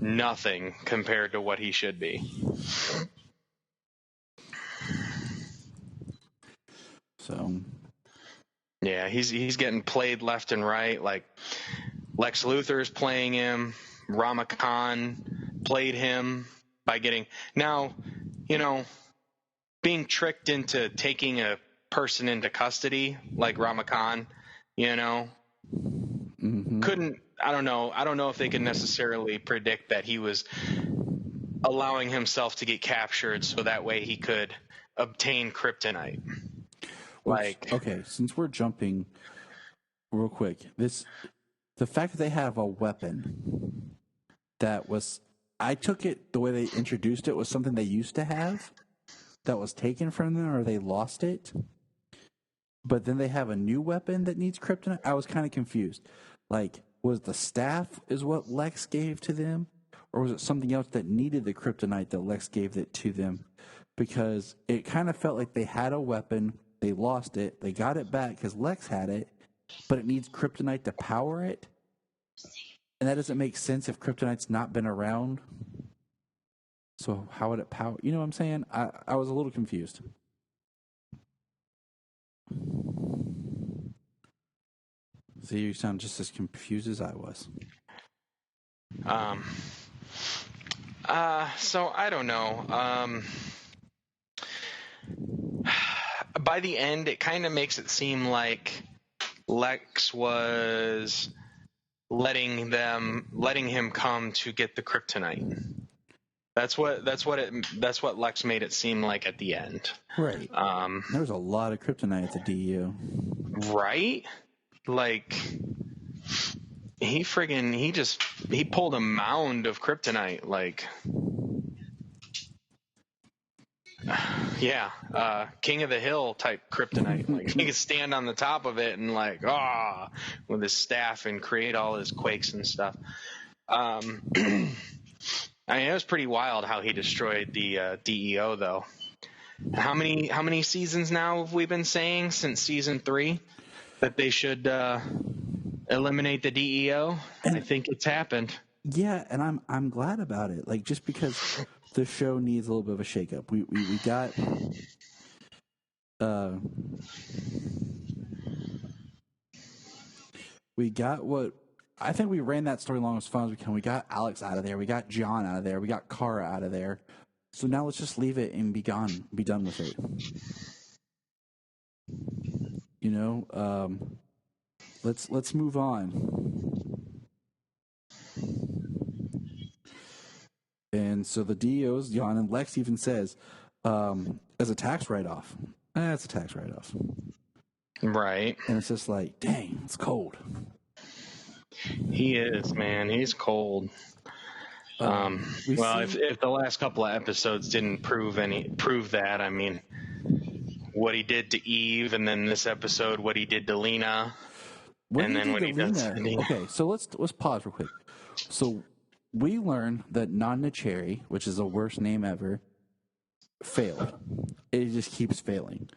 S8: nothing compared to what he should be.
S7: So,
S8: yeah, he's getting played left and right. Like, Lex Luthor's playing him. Rama Khan played him by getting being tricked into taking a person into custody, like Rama Khan.
S7: mm-hmm.
S8: I don't know if they could necessarily predict that he was allowing himself to get captured so that way he could obtain kryptonite.
S7: Okay, since we're jumping real quick, the fact that they have a weapon I took it the way they introduced it was something they used to have that was taken from them, or they lost it. But then they have a new weapon that needs kryptonite. I was kind of confused. Like, was the staff is what Lex gave to them, or was it something else that needed the kryptonite that Lex gave it to them? Because it kind of felt like they had a weapon, they lost it, they got it back because Lex had it, but it needs kryptonite to power it. And that doesn't make sense if kryptonite's not been around. So how would it power? You know what I'm saying? I was a little confused. See, you sound just as confused as I was.
S8: So I don't know. By the end, it kind of makes it seem like Lex was letting him come to get the kryptonite. That's what Lex made it seem like at the end.
S7: Right. There was a lot of kryptonite at the DU.
S8: Right? Like, he pulled a mound of kryptonite, like, yeah, King of the Hill type kryptonite. Like, he could stand on the top of it and, like, with his staff and create all his quakes and stuff. I mean, it was pretty wild how he destroyed the DEO, though. How many seasons now have we been saying since season 3 that they should eliminate the DEO? And I think it's happened.
S7: Yeah, and I'm glad about it. Like, just because the show needs a little bit of a shakeup. We got what I think we ran that story long as far as we can. We got Alex out of there. We got John out of there. We got Kara out of there. So now let's just leave it and be gone. Be done with it. You know, let's move on. And so the DEO's gone, and Lex even says, as a tax write-off. It's a tax write-off.
S8: Right.
S7: And it's just like, dang, it's cold.
S8: He is, man. He's cold. Well, if the last couple of episodes didn't prove that, I mean, what he did to Eve, and then this episode, what he did to Lena,
S7: Okay, so let's pause real quick. So we learned that Nonna Cherry, which is the worst name ever, failed. It just keeps failing,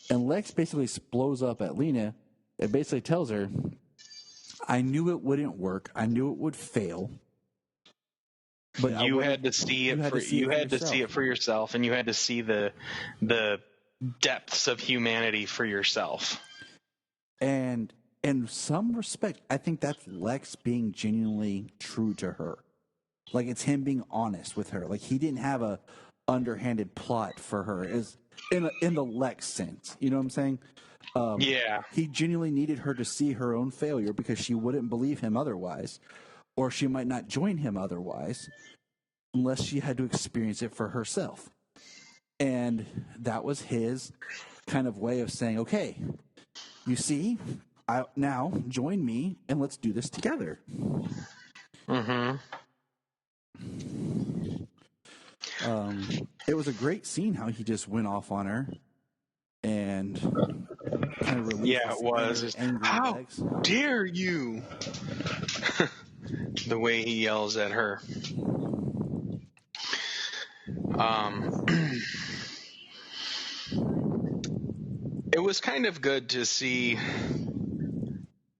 S7: and Lex basically blows up at Lena. It basically tells her, "I knew it wouldn't work. I knew it would fail." But
S8: you had to see it for yourself, and you had to see the depths of humanity for yourself.
S7: And in some respect, I think that's Lex being genuinely true to her. Like, it's him being honest with her. Like, he didn't have a underhanded plot for her, is in the Lex sense. You know what I'm saying?
S8: Yeah.
S7: He genuinely needed her to see her own failure because she wouldn't believe him otherwise. Or she might not join him otherwise unless she had to experience it for herself. And that was his kind of way of saying, okay, you see, now join me and let's do this together.
S8: Mm-hmm.
S7: It was a great scene how he just went off on her and kind of released
S8: it was. How
S7: legs.
S8: Dare you? The way he yells at her. It was kind of good to see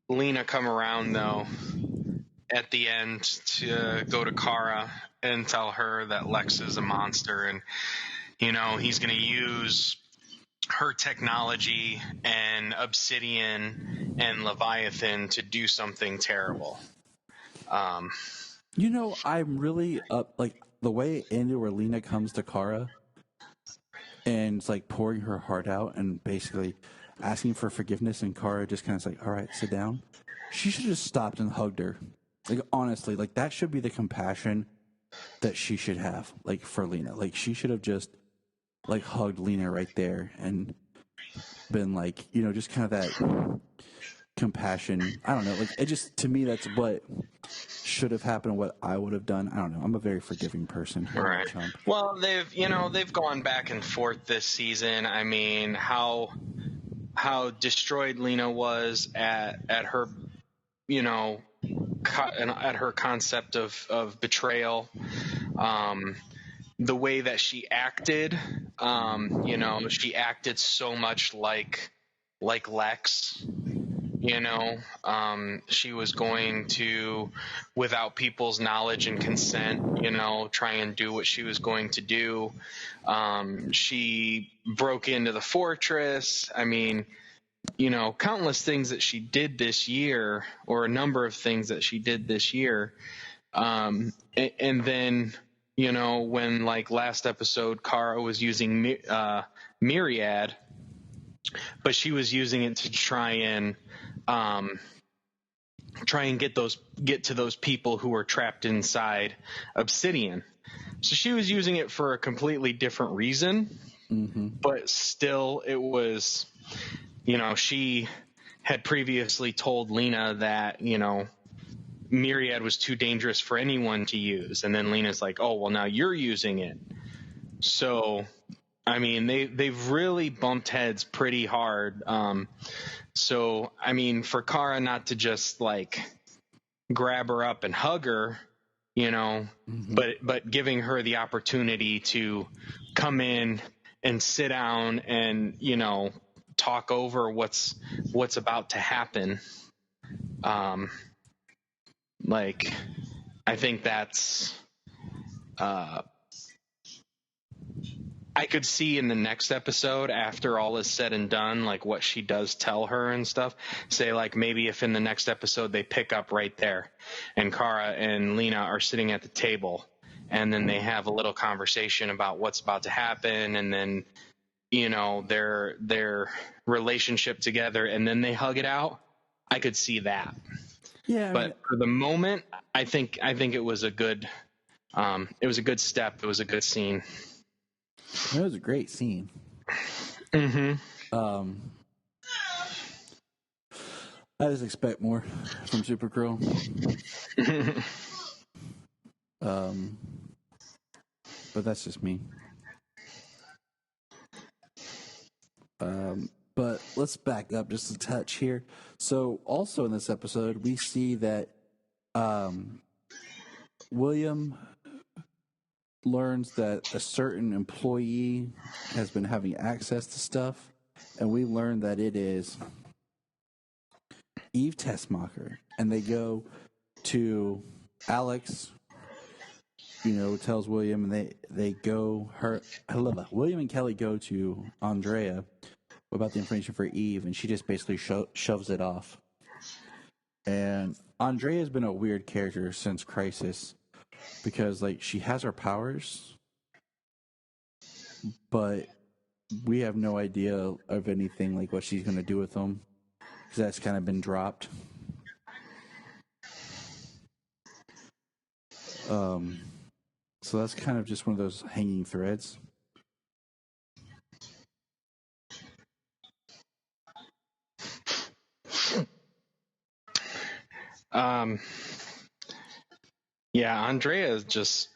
S8: Lena come around, though, at the end to go to Kara and tell her that Lex is a monster, and he's going to use her technology and Obsidian and Leviathan to do something terrible.
S7: I'm really up, like, the way it ended where Lena comes to Kara and it's like pouring her heart out and basically asking for forgiveness, and Kara just kind of like, all right, sit down. She should have just stopped and hugged her. Like, honestly, like, that should be the compassion that she should have, like, for Lena. Like, she should have just, like, hugged Lena right there and been like, just kind of that compassion. I don't know. Like, it just, to me, that's what should have happened, what I would have done. I don't know. I'm a very forgiving person.
S8: Right. Well, they've gone back and forth this season. I mean, how destroyed Lena was at her, at her concept of betrayal. The way that she acted, she acted so much like Lex. She was going to, without people's knowledge and consent, try and do what she was going to do. She broke into the fortress. I mean, countless things that she did this year, or a number of things that she did this year. And then, when, like, last episode, Kara was using Myriad, but she was using it to try and get to those people who were trapped inside Obsidian. So she was using it for a completely different reason, but still it was, she had previously told Lena that, Myriad was too dangerous for anyone to use. And then Lena's like, oh, well, now you're using it. So, I mean, they've really bumped heads pretty hard. So, I mean, for Kara not to just, like, grab her up and hug her, but giving her the opportunity to come in and sit down and, talk over what's about to happen. I think that's, I could see in the next episode, after all is said and done, like, what she does tell her and stuff. Say, like, maybe if in the next episode they pick up right there and Kara and Lena are sitting at the table, and then they have a little conversation about what's about to happen, and then, their relationship together, and then they hug it out. I could see that. Yeah. But for the moment, I think it was a good step. It was a good scene.
S7: It was a great scene. I just expect more from Supergirl. But that's just me. But let's back up just a touch here. So also in this episode, we see that William learns that a certain employee has been having access to stuff, and we learn that it is Eve Tessmacher, and they go to Alex, tells William, and they go William and Kelly go to Andrea about the information for Eve, and she just basically shoves it off. And Andrea has been a weird character since Crisis because, she has her powers, but we have no idea of anything, what she's going to do with them, because that's kind of been dropped. So that's kind of just one of those hanging threads.
S8: Yeah, Andrea is just...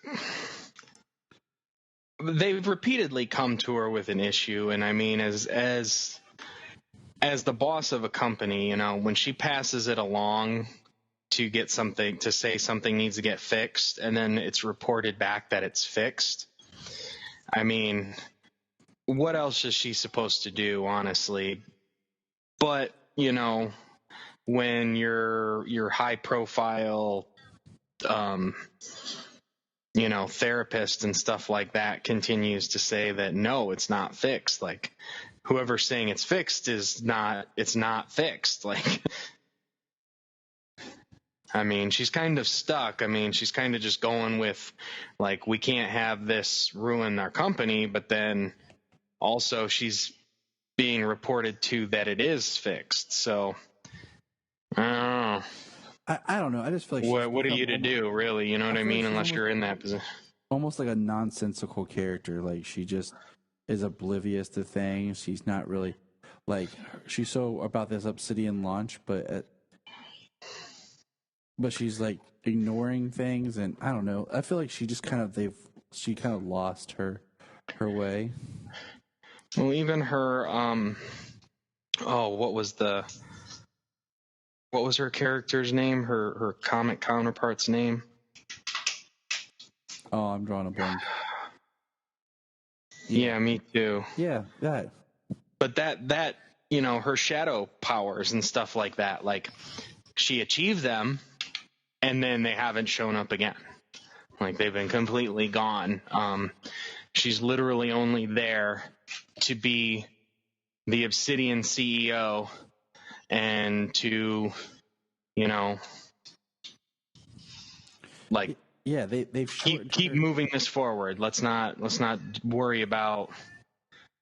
S8: They've repeatedly come to her with an issue, and I mean, as the boss of a company, when she passes it along to get something, to say something needs to get fixed, and then it's reported back that it's fixed, I mean, what else is she supposed to do, honestly? But, when your high profile therapist and stuff like that continues to say that no, it's not fixed. Whoever's saying it's fixed it's not fixed. I mean, she's kind of stuck. I mean, she's kind of just going with we can't have this ruin our company, but then also she's being reported to that it is fixed. So I don't know.
S7: I don't know. I just feel like
S8: what are you to do, really? You know what I mean? Unless you're in that position.
S7: Almost like a nonsensical character. She just is oblivious to things. She's not really she's so about this Obsidian launch, but she's ignoring things, and I don't know. I feel like she just kind of lost her way.
S8: Well, even her what was her character's name? Her comic counterpart's name?
S7: Oh, I'm drawing a blank.
S8: Yeah, me too.
S7: Yeah, that.
S8: But that her shadow powers and stuff like that, she achieved them, and then they haven't shown up again. They've been completely gone. She's literally only there to be the Obsidian CEO and to,
S7: yeah, they've
S8: keep moving this forward. Let's not worry about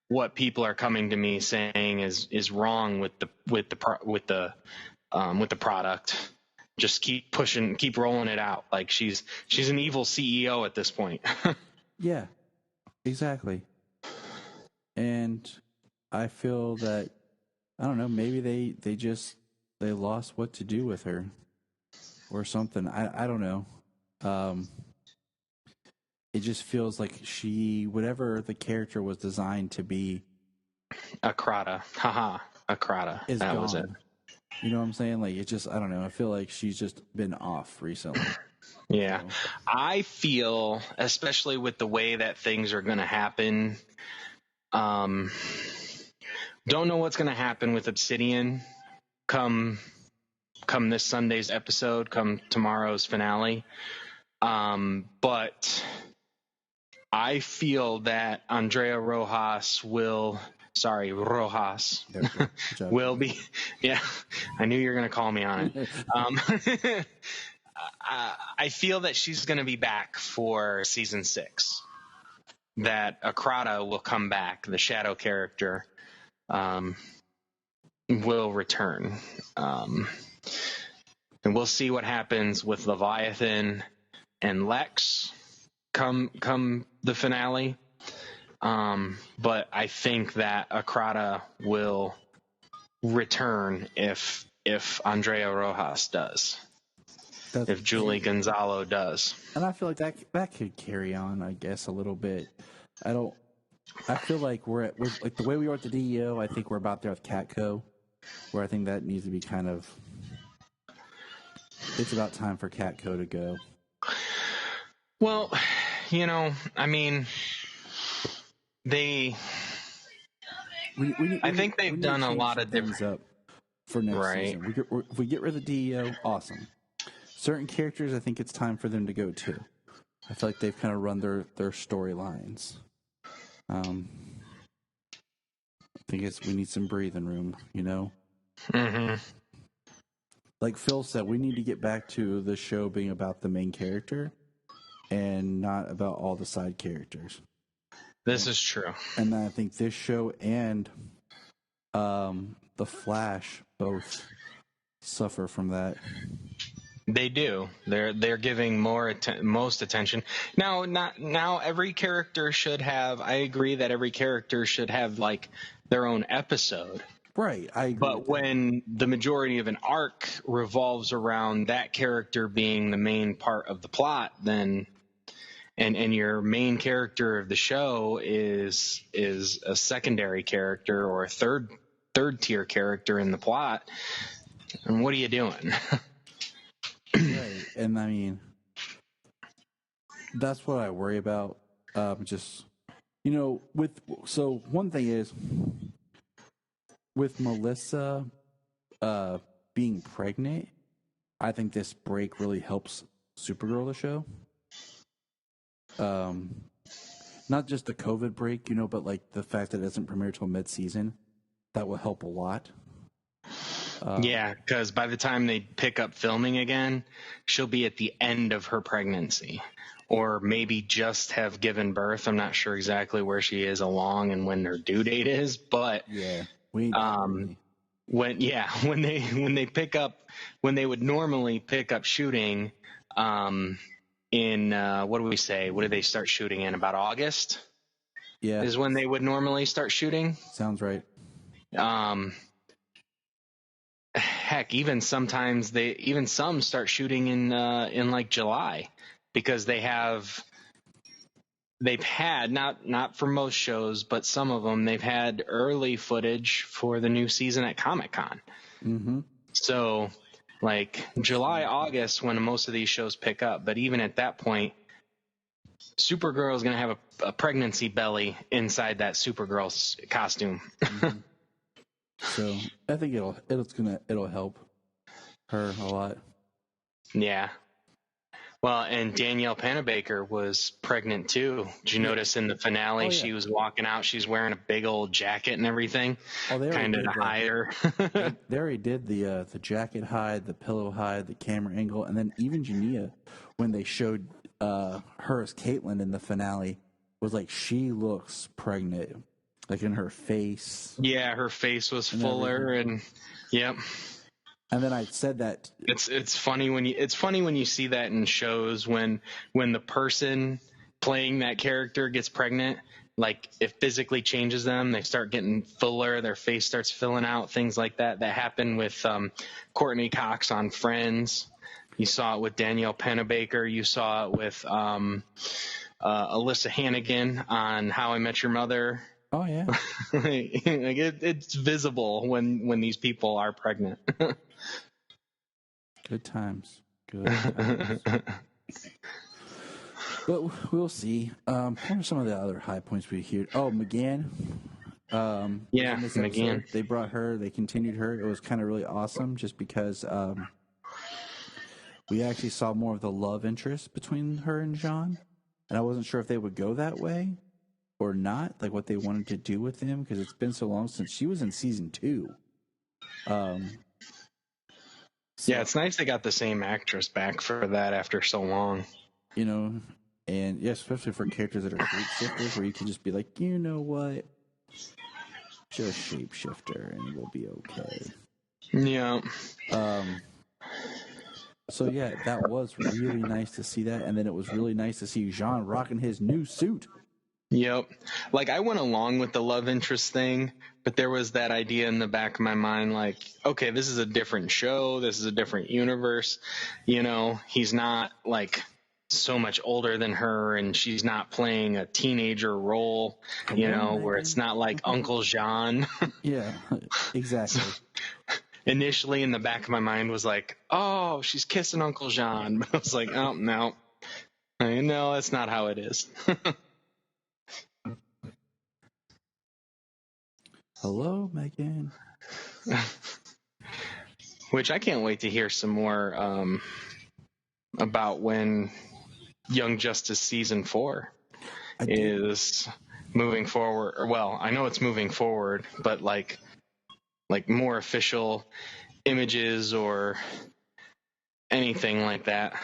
S8: what people are coming to me saying is wrong with the product. Just keep pushing, keep rolling it out. She's an evil CEO at this point.
S7: Yeah, exactly. And I feel that, I don't know, maybe they lost what to do with her or something. I don't know. It just feels like whatever the character was designed to be,
S8: Akrata. Akrata.
S7: That
S8: gone.
S7: Was it. You know what I'm saying? It just, I don't know. I feel like she's just been off recently.
S8: Yeah.
S7: So.
S8: I feel, especially with the way that things are going to happen, don't know what's going to happen with Obsidian come this Sunday's episode, come tomorrow's finale. But I feel that Andrea Rojas will be, yeah, I knew you were going to call me on it. I feel that she's going to be back for season 6, that Akrata will come back, the shadow character, will return. And we'll see what happens with Leviathan and Lex come the finale. But I think that Akrata will return if if Andrea Rojas does, if Julie Gonzalo does.
S7: And I feel like that could carry on, I guess, a little bit. I feel like we're like the way we are at the DEO. I think we're about there with Catco, where I think that needs to be kind of. It's about time for Catco to go.
S8: Well, I mean, I think they've done a lot of
S7: things up for next season. If we get rid of the DEO, awesome. Certain characters, I think it's time for them to go too. I feel like they've kind of run their storylines. I think we need some breathing room,
S8: Mm-hmm.
S7: Like Phil said, we need to get back to the show being about the main character and not about all the side characters.
S8: This is true.
S7: And I think this show and The Flash both suffer from that.
S8: They do. They're giving most attention. Now every character should have. I agree that every character should have like their own episode.
S7: Right. I agree.
S8: But when the majority of an arc revolves around that character being the main part of the plot, then and your main character of the show is a secondary character or a third tier character in the plot, and what are you doing?
S7: Right. And I mean, that's what I worry about. One thing is with Melissa being pregnant, I think this break really helps Supergirl, the show. Not just the COVID break, but like the fact that it doesn't premiere till mid-season, that will help a lot.
S8: Yeah, because by the time they pick up filming again, she'll be at the end of her pregnancy, or maybe just have given birth. I'm not sure exactly where she is along and when her due date is, but
S7: yeah,
S8: when they would normally pick up shooting, in what do we say? What do they start shooting in? About August?
S7: Yeah,
S8: is when they would normally start shooting.
S7: Sounds right.
S8: Heck, even some start shooting in like July, because they've had not for most shows, but some of them they've had early footage for the new season at Comic-Con.
S7: Mm-hmm.
S8: So like July, August, when most of these shows pick up. But even at that point, Supergirl is going to have a pregnancy belly inside that Supergirl costume.
S7: Mm-hmm. So I think it'll help her a lot.
S8: Yeah. Well, and Danielle Panabaker was pregnant too. Did you notice in the finale she was walking out? She's wearing a big old jacket and everything. Kind of to hide her.
S7: They already did the jacket hide, the pillow hide, the camera angle, and then even Jania, when they showed her as Caitlin in the finale, was like, she looks pregnant, like in her face.
S8: Yeah, her face was fuller, and yep.
S7: And then I said that
S8: it's funny when you see that in shows when the person playing that character gets pregnant, like it physically changes them. They start getting fuller, their face starts filling out, things like that. That happened with Courtney Cox on Friends. You saw it with Danielle Panabaker. You saw it with Alyssa Hannigan on How I Met Your Mother.
S7: Oh yeah,
S8: it's visible when these people are pregnant.
S7: Good times. But we'll see. What are some of the other high points we hear? Oh, McGann.
S8: Yeah, McGann.
S7: They brought her. They continued her. It was kind of really awesome, just because we actually saw more of the love interest between her and John, and I wasn't sure if they would go that way or not, like what they wanted to do with him, because it's been so long since she was in season 2.
S8: Yeah, it's nice they got the same actress back for that after so long.
S7: And yeah, especially for characters that are shapeshifters, where you can just be like, you know what, just shapeshifter and we'll be okay.
S8: Yeah.
S7: So yeah, that was really nice to see that, and then it was really nice to see Jean rocking his new suit.
S8: Yep. Like, I went along with the love interest thing, but there was that idea in the back of my mind, like, okay, this is a different show. This is a different universe. You know, he's not like so much older than her, and she's not playing a teenager role, you
S7: Hello,
S8: know, where it's
S7: Megan.
S8: not like Uncle Jean.
S7: Yeah, exactly.
S8: Initially in the back of my mind was like, oh, she's kissing Uncle Jean. But I was like, oh, no. No, that's not how it is.
S7: Hello, Megan.
S8: Which I can't wait to hear some more about when Young Justice Season 4 is moving forward. Or, well, I know it's moving forward, but like more official images or anything like that.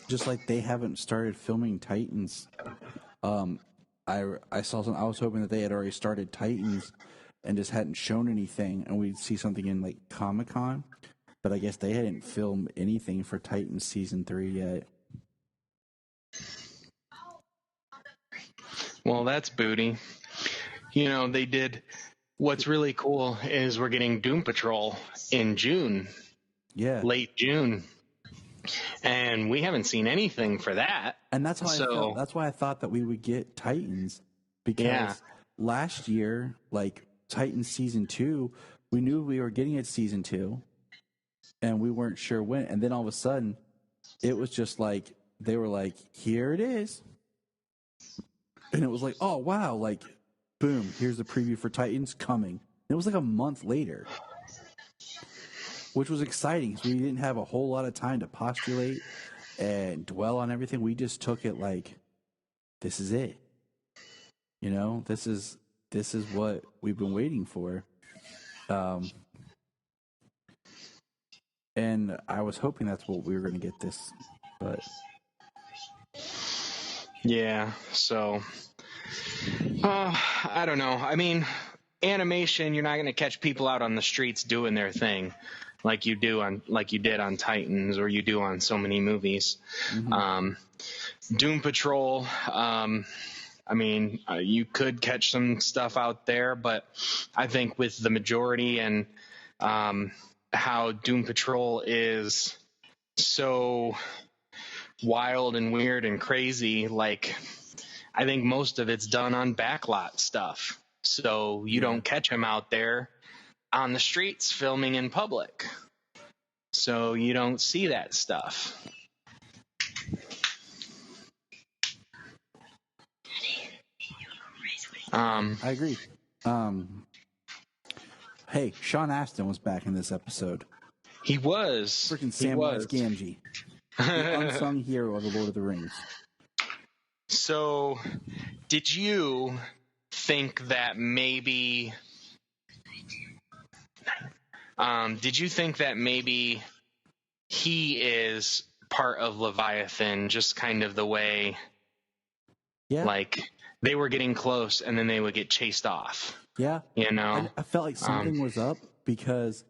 S7: Just like they haven't started filming Titans. I saw some. I was hoping that they had already started Titans and just hadn't shown anything, and we'd see something in like Comic-Con. But I guess they hadn't filmed anything for Titans Season 3 yet.
S8: Well, that's booty. You know, they did. What's really cool is we're getting Doom Patrol in June.
S7: Yeah.
S8: Late June. And we haven't seen anything for that.
S7: And that's how I felt. That's why I thought that we would get Titans, because last year, like Titans Season 2, we knew we were getting it Season 2, and we weren't sure when. And then all of a sudden, it was just like, they were like, here it is. And it was like, oh, wow, like, boom, here's the preview for Titans coming. And it was like a month later, which was exciting because we didn't have a whole lot of time to postulate and dwell on everything. We just took it like, this is it. You know, this is what we've been waiting for. And I was hoping that's what we were going to get this, but
S8: yeah, so I don't know. I mean, animation, you're not going to catch people out on the streets doing their thing like you did on Titans, or you do on so many movies. Mm-hmm. Doom Patrol, I mean, you could catch some stuff out there, but I think with the majority and how Doom Patrol is so wild and weird and crazy, like, I think most of it's done on backlot stuff. So you don't catch him out there on the streets filming in public. So you don't see that stuff.
S7: I agree. Hey, Sean Astin was back in this episode.
S8: He was.
S7: Freaking Samwise Gamgee. The unsung hero of the Lord of the Rings.
S8: So, did you think that maybe he is part of Leviathan, just kind of the way, like, they were getting close and then they would get chased off?
S7: Yeah.
S8: You know?
S7: I felt like something was up because,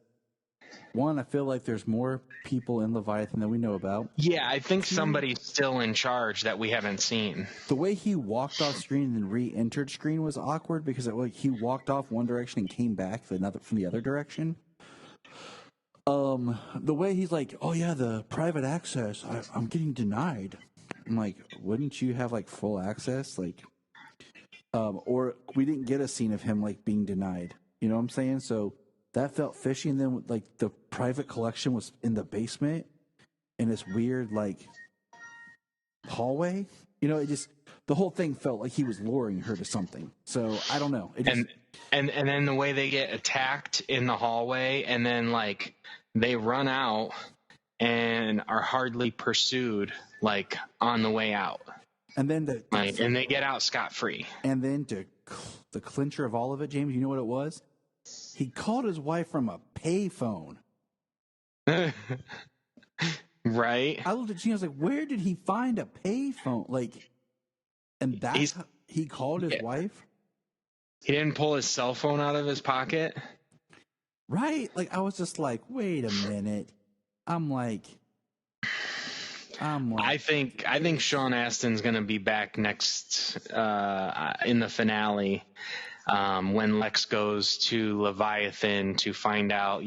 S7: one, I feel like there's more people in Leviathan than we know about.
S8: Yeah, I think somebody's still in charge that we haven't seen.
S7: The way he walked off screen and then re-entered screen was awkward because he walked off one direction and came back from the other direction. The way he's like, oh yeah, the private access, I'm getting denied. I'm like, wouldn't you have like full access? Like, or we didn't get a scene of him like being denied. You know what I'm saying? So that felt fishy. And then like the private collection was in the basement in this weird like hallway. You know, the whole thing felt like he was luring her to something. So I don't know.
S8: And then the way they get attacked in the hallway, and then like they run out and are hardly pursued like on the way out. And then and they get out scot-free.
S7: And then the clincher of all of it, James, you know what it was? He called his wife from a payphone.
S8: Right?
S7: I looked at Gene, I was like, where did he find a payphone? Like, and that's how he called his wife?
S8: He didn't pull his cell phone out of his pocket?
S7: Right? Like, I was just like, wait a minute. I'm like,
S8: I think Sean Astin's going to be back next in the finale when Lex goes to Leviathan to find out,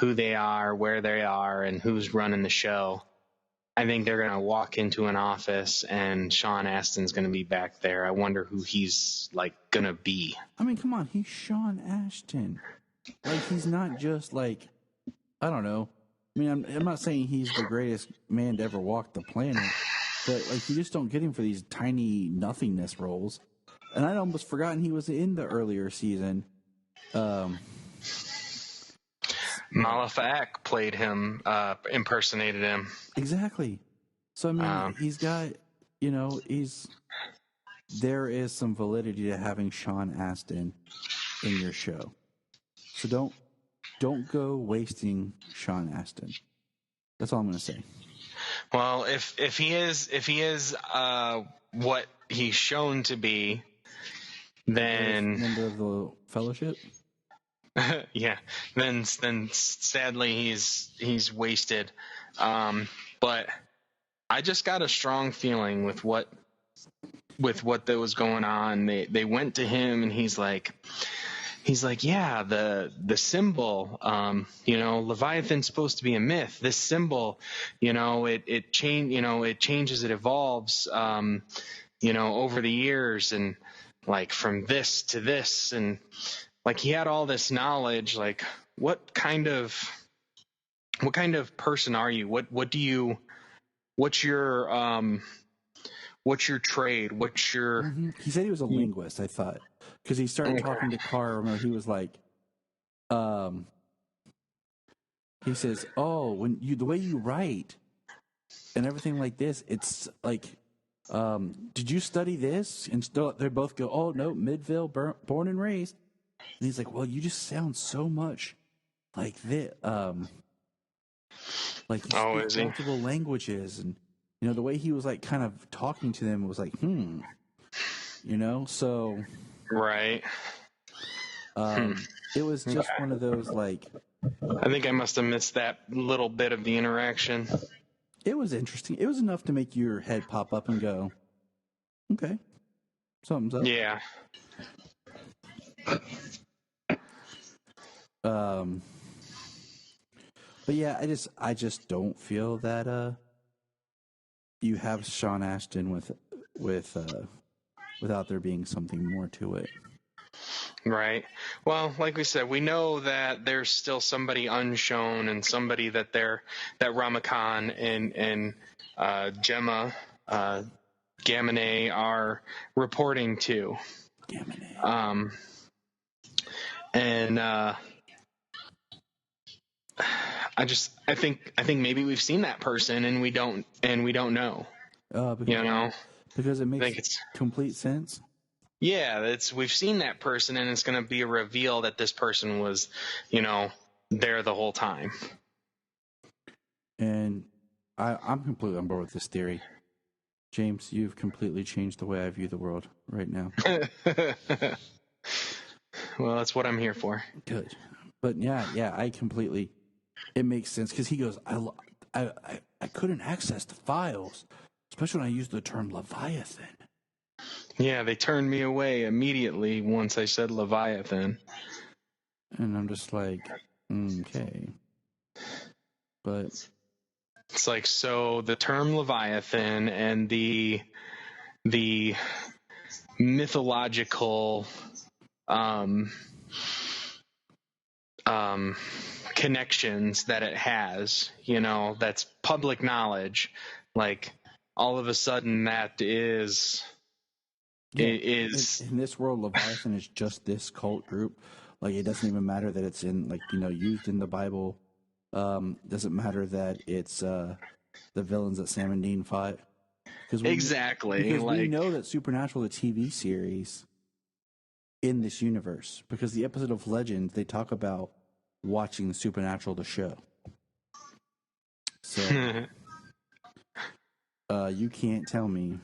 S8: who they are, where they are, and who's running the show. I think they're going to walk into an office and Sean Astin's going to be back there. I wonder who he's going to be.
S7: I mean, come on, he's Sean Astin. He's not just I don't know. I mean, I'm not saying he's the greatest man to ever walk the planet, but you just don't get him for these tiny nothingness roles. And I'd almost forgotten he was in the earlier season.
S8: Malefak played him, impersonated him.
S7: Exactly. So, I mean, he's got, there is some validity to having Sean Astin in your show. So don't go wasting Sean Astin. That's all I'm going to say.
S8: Well, if he is what he's shown to be, then
S7: member of the Fellowship.
S8: yeah, then sadly he's wasted. But I just got a strong feeling with what that was going on. They went to him and he's like, yeah, the symbol, Leviathan's supposed to be a myth. This symbol, it changes, it evolves, over the years, and from this to this, and he had all this knowledge. What kind of person are you? What's your trade? What's your?
S7: Mm-hmm. He said he was a linguist, I thought. Because he started talking to Carr, remember, he was he says, the way you write and everything like this, it's did you study this? And they both go, oh, no, Midville, born and raised. And he's like, well, you just sound so much like this. You speak multiple languages. And, the way he was kind of talking to them was so...
S8: Right.
S7: It was just one of those
S8: I think I must have missed that little bit of the interaction.
S7: It was interesting. It was enough to make your head pop up and go, okay, something's up.
S8: Yeah.
S7: But yeah, I just don't feel that you have Sean Astin without there being something more to it.
S8: Right. Well, like we said, we know that there's still somebody unshown and somebody that Ramakan and Gemma Gamine are reporting to.
S7: Gamine.
S8: I think maybe we've seen that person and we don't know.
S7: Because it makes complete sense.
S8: Yeah, we've seen that person, and it's going to be a reveal that this person was, there the whole time.
S7: And I'm completely on board with this theory. James, you've completely changed the way I view the world right now.
S8: Well, that's what I'm here for.
S7: Good. But yeah, it makes sense, because he goes, I couldn't access the files, especially when I used the term Leviathan.
S8: Yeah, they turned me away immediately once I said Leviathan.
S7: And I'm just like, okay. But
S8: it's so the term Leviathan and the mythological connections that it has, that's public knowledge. All of a sudden that is...
S7: in this world, Leviathan is just this cult group. It doesn't even matter that it's in used in the Bible. Doesn't matter that it's the villains that Sam and Dean fought.
S8: Exactly.
S7: Because we know that Supernatural, the TV series, in this universe, because the episode of Legends, they talk about watching Supernatural, the show. So you can't tell me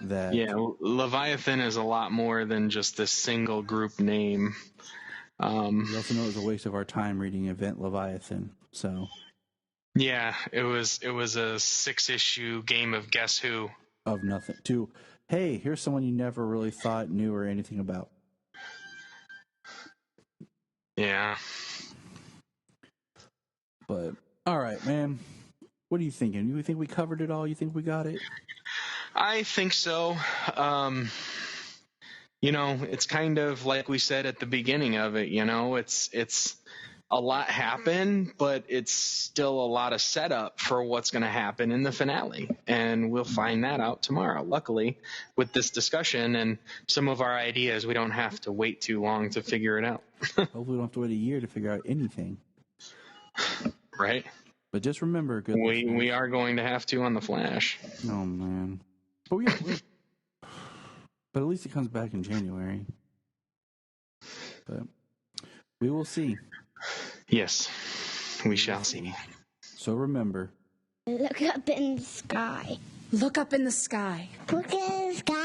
S7: that.
S8: Yeah, Leviathan is a lot more than just this single group name.
S7: We also know it was a waste of our time reading Event Leviathan. So
S8: Yeah, it was a 6-issue game of Guess Who.
S7: Of nothing to, hey, here's someone you never really thought knew or anything about.
S8: Yeah.
S7: But all right, man. What are you thinking? You think we covered it all? You think we got it?
S8: I think so. It's kind of like we said at the beginning of it, it's a lot happened, but it's still a lot of setup for what's going to happen in the finale. And we'll find that out tomorrow. Luckily, with this discussion and some of our ideas, we don't have to wait too long to figure it out.
S7: Hopefully we don't have to wait a year to figure out anything.
S8: Right?
S7: But just remember, good
S8: we are going to have to on The Flash.
S7: Oh, man. But but at least it comes back in January. But we will see.
S8: Yes, we shall see.
S7: So remember.
S1: Look up in the sky.
S5: Look up in the sky.
S1: Look in the sky.